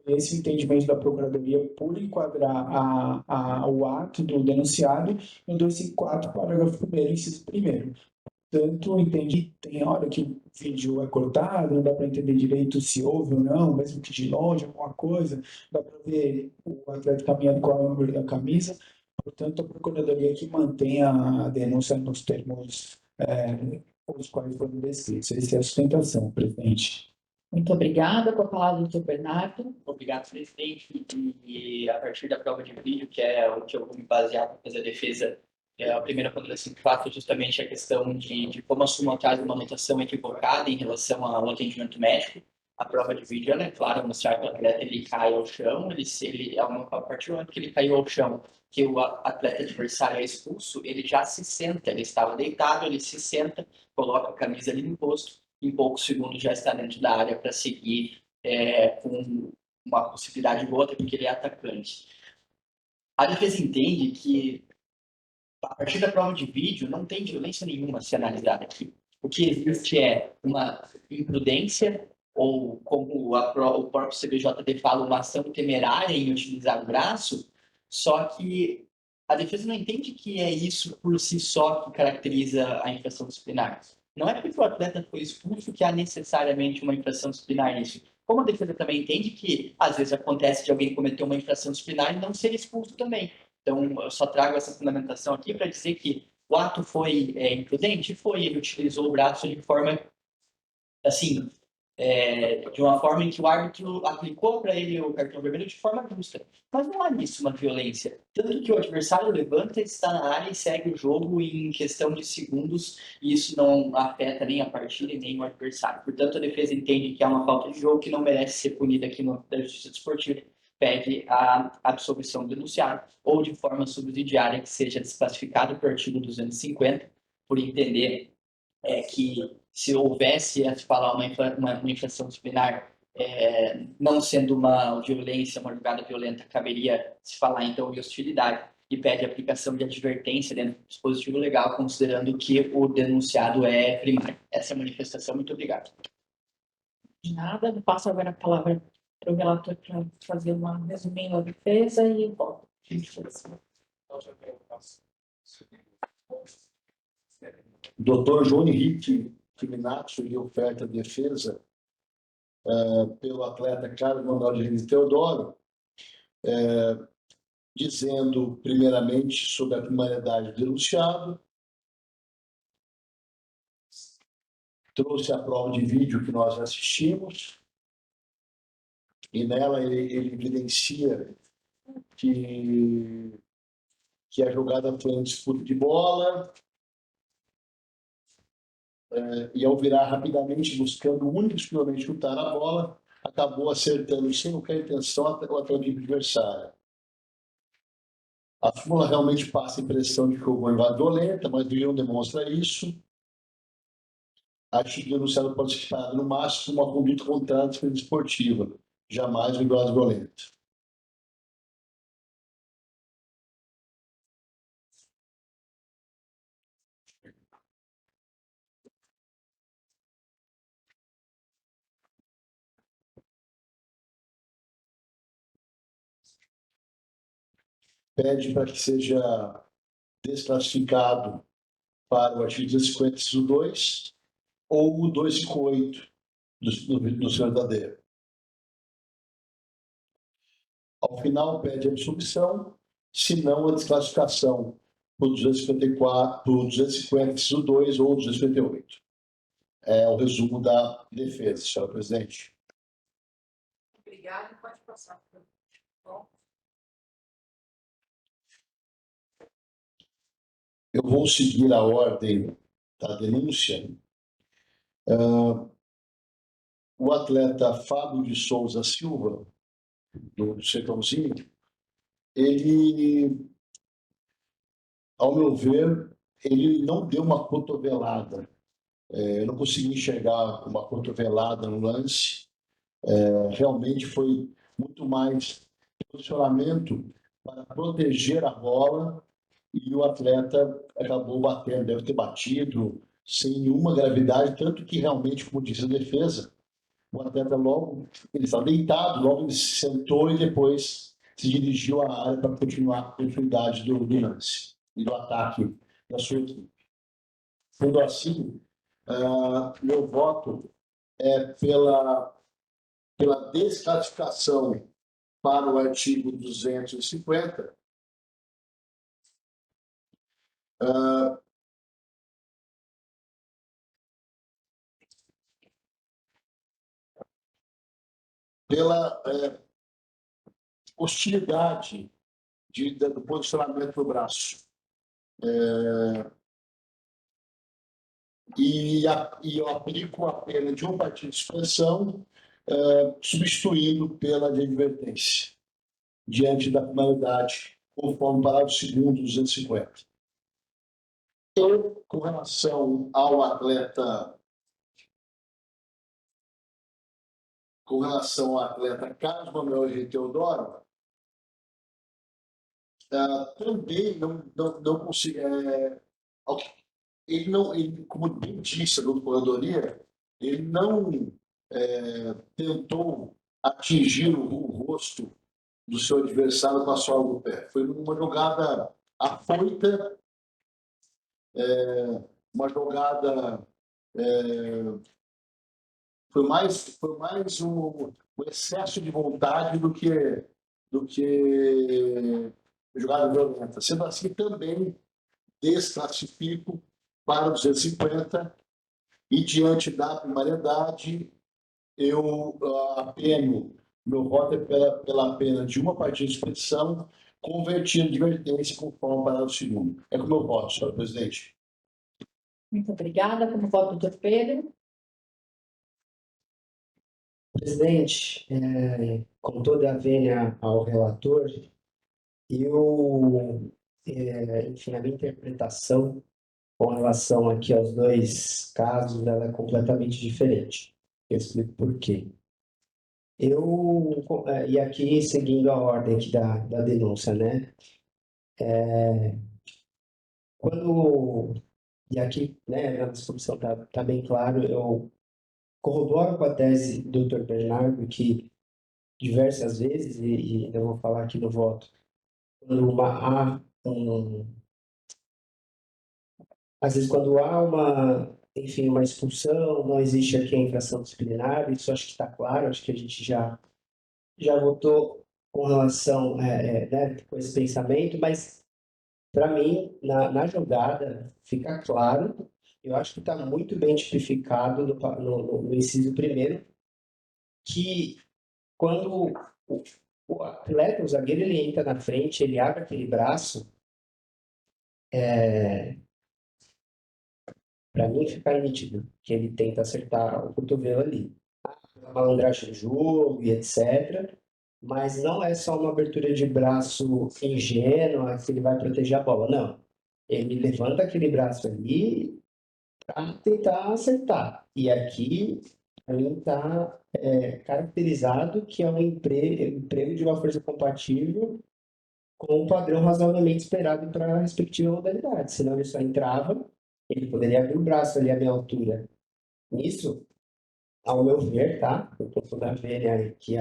Esse entendimento da Procuradoria por enquadrar o ato do denunciado no 254, parágrafo 1º, inciso 1º. Portanto, entendi, tem hora que o vídeo é cortado, não dá para entender direito se houve ou não, mesmo que de longe, alguma coisa, dá para ver o atleta caminhando com o número da camisa. Portanto, a Procuradoria que mantenha a denúncia nos termos os quais foram descritos. Essa é a sustentação, presidente. Muito obrigada. Com a palavra, doutor Bernardo. Obrigado, presidente. E a partir da prova de vídeo, que é o que eu vou me basear para fazer a defesa, a primeira ponderação que faço é justamente a questão de como a súmula traz uma anotação equivocada em relação ao atendimento médico. A prova de vídeo, ela é clara, mostrar que o atleta ele cai ao chão, a partir do momento que ele caiu ao chão, que o atleta adversário é expulso, ele já se senta, ele estava deitado, ele se senta, coloca a camisa ali no rosto, em poucos segundos já está dentro da área para seguir com uma possibilidade boa, até porque ele é atacante. A defesa entende que, a partir da prova de vídeo, não tem violência nenhuma a ser analisada aqui. O que existe é uma imprudência, ou como o próprio CBJD fala, uma ação temerária em utilizar o braço, só que a defesa não entende que é isso por si só que caracteriza a infração disciplinar. Não é porque o atleta foi expulso que há necessariamente uma infração disciplinar nisso. Como a defesa também entende que, às vezes, acontece de alguém cometer uma infração disciplinar e não ser expulso também. Então, eu só trago essa fundamentação aqui para dizer que o ato foi imprudente? Foi. Ele utilizou o braço de forma, assim, de uma forma em que o árbitro aplicou para ele o cartão vermelho de forma justa. Mas não há nisso uma violência. Tanto que o adversário levanta, está na área e segue o jogo em questão de segundos, e isso não afeta nem a partida e nem o adversário. Portanto, a defesa entende que é uma falta de jogo que não merece ser punida aqui na Justiça Desportiva. Pede a absolvição do denunciado, ou de forma subsidiária que seja desclassificado pelo artigo 250, por entender que se houvesse, a se falar, uma infração disciplinar, não sendo uma violência, uma jogada violenta, caberia se falar, então, de hostilidade, e pede a aplicação de advertência dentro do dispositivo legal, considerando que o denunciado é primário. Essa é a manifestação. Muito obrigado. De nada. Eu passo agora a palavra para o relator para fazer uma resumindo a defesa e volto. Doutor João Henrique Criminato de oferta de defesa pelo atleta Carlos Manuel de Reis Teodoro, dizendo primeiramente sobre a primariedade do denunciado, trouxe a prova de vídeo que nós assistimos, e nela ele evidencia que a jogada foi um disputa de bola, e ao virar rapidamente, buscando única e exclusivamente chutar a bola, acabou acertando sem qualquer intenção o atleta adversário. A súmula realmente passa a impressão de que houve uma invasão violenta, mas o vídeo não demonstra isso. A atitude denunciada pode ser citada no máximo uma conduta contrária à defesa esportiva, jamais invasão violenta. Pede para que seja desclassificado para o artigo 250-2 ou o 258 do senhor verdadeiro. Ao final, pede a absolvição, se não a desclassificação por 254, por 250-2 ou 258. É o resumo da defesa, senhora presidente. Obrigada. Pode passar. Eu vou seguir a ordem da denúncia. O atleta Fábio de Souza Silva, do Sertãozinho, ele, ao meu ver, ele não deu uma cotovelada. Eu não consegui enxergar uma cotovelada no lance. Realmente foi muito mais posicionamento para proteger a bola, e o atleta acabou batendo, deve ter batido sem nenhuma gravidade, tanto que realmente, como disse a defesa, o atleta logo, ele estava deitado, logo ele se sentou e depois se dirigiu à área para continuar a continuidade do lance e do ataque da sua equipe. Sendo assim, meu voto é pela desclassificação para o artigo 250, pela hostilidade do posicionamento do braço. E eu aplico a pena de um partido de suspensão, substituindo pela de advertência, diante da penalidade, conforme o parágrafo 2º do 250. E, com relação ao atleta Carlos Manuel Henrique Teodoro, também não consigo. Ele, como bem disse a doutoradoria, ele não tentou atingir o rosto do seu adversário com a sola do pé. Foi uma jogada afoita, uma jogada. Foi mais um excesso de vontade do que jogada violenta. Sendo assim, também desclassifico para 250 e, diante da primariedade, eu apeno, meu voto é pela pena de uma partida de suspensão, convertindo de advertência conforme o parágrafo 2º. É como eu voto, senhor presidente. Muito obrigada. Como voto, doutor Pedro? Presidente, com toda a vênia ao relator, eu, enfim, a minha interpretação com relação aqui aos dois casos, ela é completamente diferente. Eu explico por quê. E aqui, seguindo a ordem aqui da denúncia, né? E aqui, né, na discussão tá bem claro, eu corroboro com a tese do Dr. Bernardo, que diversas vezes, e eu vou falar aqui no voto, às vezes quando há enfim, uma expulsão, não existe aqui a infração disciplinar, isso acho que está claro, acho que a gente já votou com relação né, com esse pensamento, mas para mim, na jogada, fica claro, eu acho que está muito bem tipificado no inciso 1º, que quando o atleta, o zagueiro, ele entra na frente, ele abre aquele braço, para mim fica nítido que ele tenta acertar o cotovelo ali. A malandragem do jogo e etc. Mas não é só uma abertura de braço ingênua que ele vai proteger a bola, não. Ele levanta aquele braço ali para tentar acertar. E aqui, para mim, está caracterizado que é um emprego de uma força compatível com um padrão razoavelmente esperado para a respectiva modalidade. Senão ele só entrava, ele poderia abrir o braço ali à minha altura. Nisso, ao meu ver, tá? Eu estou toda vendo aqui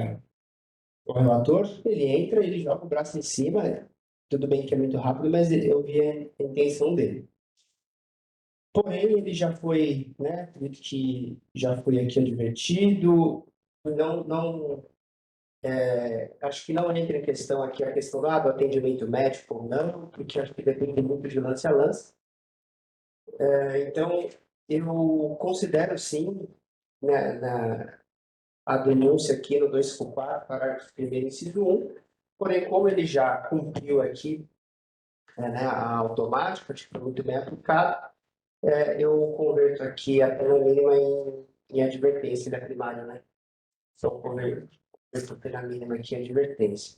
o relator, ele entra, ele joga o braço em cima, tudo bem que é muito rápido, mas eu vi a intenção dele. Porém, ele já foi, né, acredito que já foi aqui advertido, acho que não entra em questão aqui a questão do atendimento médico ou não, porque acho que depende muito de lance a lance. Então, eu considero sim, né, a denúncia aqui no 254, parágrafo 1º, inciso 1, porém, como ele já cumpriu aqui né, a automática, acho que foi muito bem aplicado, eu converto aqui a pena mínima em advertência da primária, né? Então, converto a pena mínima aqui em advertência.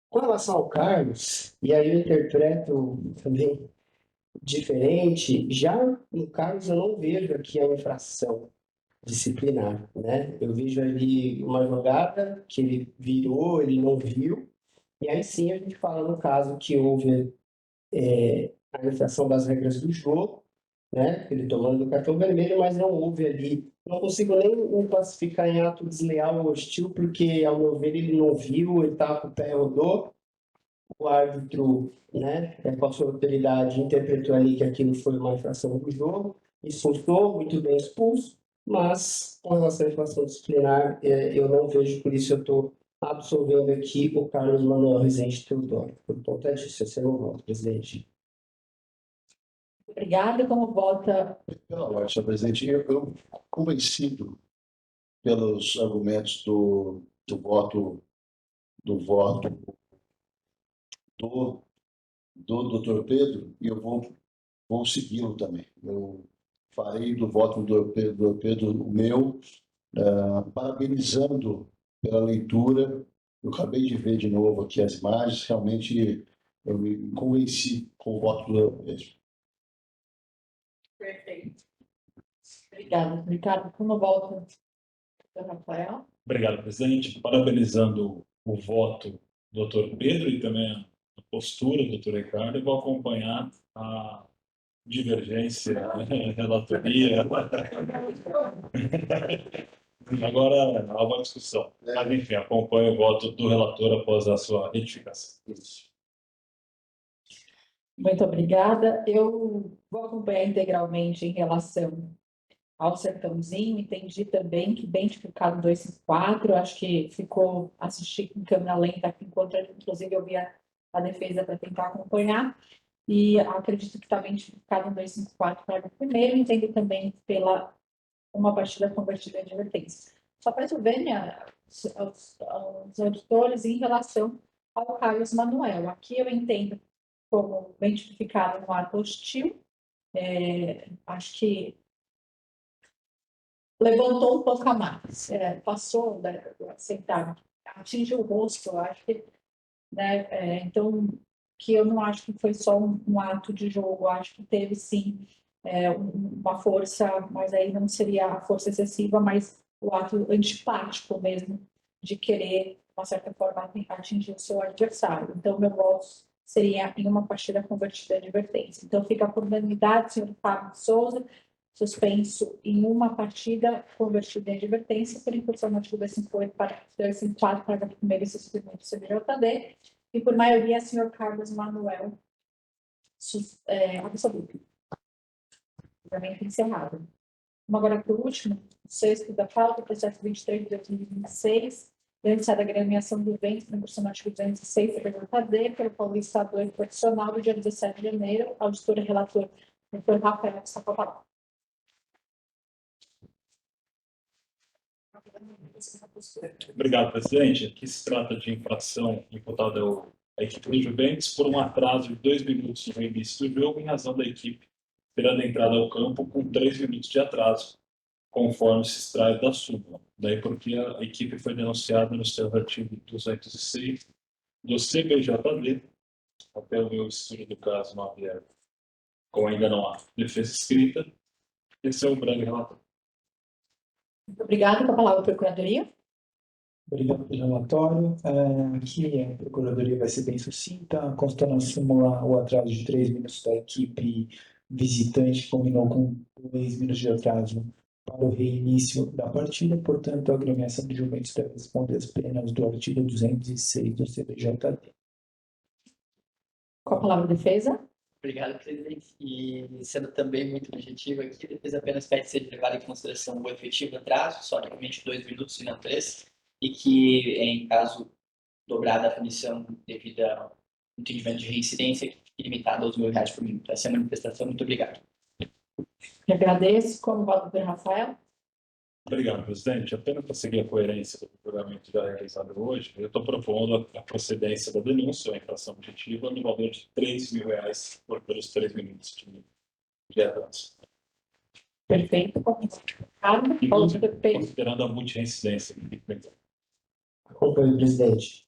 Com relação ao Carlos, e aí eu interpreto também diferente, já no Carlos eu não vejo aqui a infração disciplinar, né? Eu vejo ali uma jogada que ele virou, ele não viu, e aí sim a gente fala no caso que houve a infração das regras do jogo, né? Ele tomando o cartão vermelho, mas não houve ali, não consigo nem classificar em ato desleal ou hostil, porque ao meu ver ele não viu, ele estava com o pé rodou, o árbitro, né, com a sua autoridade, interpretou ali que aquilo foi uma infração do jogo, expulsou, muito bem expulso, mas com relação à infração disciplinar, eu não vejo, por isso eu estou absolvendo aqui o Carlos Manuel Rezende Teodoro. Por conta disso, esse é o meu voto, presidente. Obrigada. Como vota? Pela ordem, senhor presidente, eu convencido pelos argumentos do voto do doutor Pedro, e eu vou segui-lo também. Eu farei do voto do Pedro o meu, parabenizando pela leitura. Eu acabei de ver de novo aqui as imagens, realmente eu me convenci com o voto do Pedro. Perfeito. Obrigada, Ricardo. Como vota? Doutor Rafael? Obrigado, presidente. Parabenizando o voto do Dr. Pedro e também a postura do Dr. Ricardo, eu vou acompanhar a divergência, a relatoria. Agora há uma discussão. Mas, enfim, acompanho o voto do relator após a sua retificação. Muito obrigada. Eu vou acompanhar integralmente em relação ao Sertãozinho. Entendi também que identificado 254, acho que ficou assistir com câmera lenta aqui, enquanto inclusive eu vi a defesa para tentar acompanhar. E acredito que está identificado em 254 para o primeiro, entendo também pela uma partida convertida em advertência. Só peço vênia aos auditores em relação ao Carlos Manuel. Aqui eu entendo como identificado no ato hostil, acho que levantou um pouco a mais, passou do aceitável, atingiu o rosto, acho que, né, então, que eu não acho que foi só um ato de jogo, acho que teve sim uma força, mas aí não seria a força excessiva, mas o ato antipático mesmo, de querer, de uma certa forma, atingir o seu adversário. Então, meu voto seria em uma partida convertida em advertência. Então, fica por unanimidade, senhor Fábio Souza, suspenso em uma partida convertida em advertência por incursão no artigo 258, parágrafo 254, parágrafo 1º, inciso 1º do CBJD, e por maioria, senhor Carlos Manuel, absoluto. Julgamento encerrado. Vamos agora para o último, o sexto da pauta, processo 23 de 2026, denunciada a agremiação do ventre, na incursão no artigo 206 do CBJD, pelo Paulista 2 profissional, do dia 17 de janeiro, auditor e relator, doutor Rafael, está com a palavra. Obrigado, presidente. Aqui se trata de infração imputada à equipe do Juventus por um atraso de 2 minutos no início do jogo, em razão da equipe ter adentrado ao campo com 3 minutos de atraso, conforme se extrai da súmula. Daí porque a equipe foi denunciada no seu artigo 206 do CBJD, até o meu estudo do caso não havia, como ainda não há defesa escrita. Esse é o breve relatório. Muito obrigada. Com a palavra, Procuradoria. Obrigado pelo relatório. Aqui a Procuradoria vai ser bem sucinta. Consta na súmula o atraso de 3 minutos da equipe visitante, que combinou com 2 minutos de atraso para o reinício da partida. Portanto, a agremiação de Juventus deve responder as penas do artigo 206 do CBJD. Com a palavra, defesa. Obrigado, presidente. E sendo também muito objetivo aqui, a defesa apenas pede que seja levado em consideração o efetivo atraso, só somente 2 minutos e não 3, e que, em caso dobrada a punição devido ao entendimento de reincidência, fique limitada aos R$1.000 por minuto. Essa é a manifestação. Muito obrigado. Eu agradeço. Como voto, doutor Rafael. Obrigado, presidente. Apenas para seguir a coerência do julgamento já realizado hoje, eu estou propondo a procedência da denúncia, a infração objetiva, no valor de R$3.000 pelos 3 minutos de atraso. Perfeito. Considerando a multireincidência. Acompanho, presidente.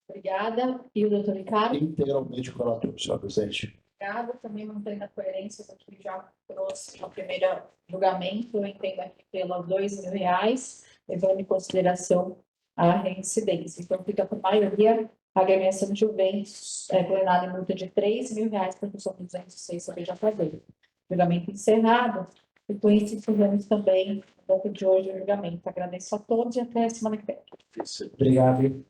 Obrigada. E o doutor Ricardo? Integralmente com o relator, senhor presidente. Obrigada. Também mantendo a coerência do que já trouxe no primeiro julgamento, eu entendo aqui pela R$2.000, levando em consideração a reincidência. Então, fica por maioria a agremiação de Juventus, condenada em multa de R$3.000 por função do 206 CBJD. Julgamento encerrado. E com isso, encerramos também o bloco de hoje o julgamento. Agradeço a todos e até a semana que vem. Obrigado.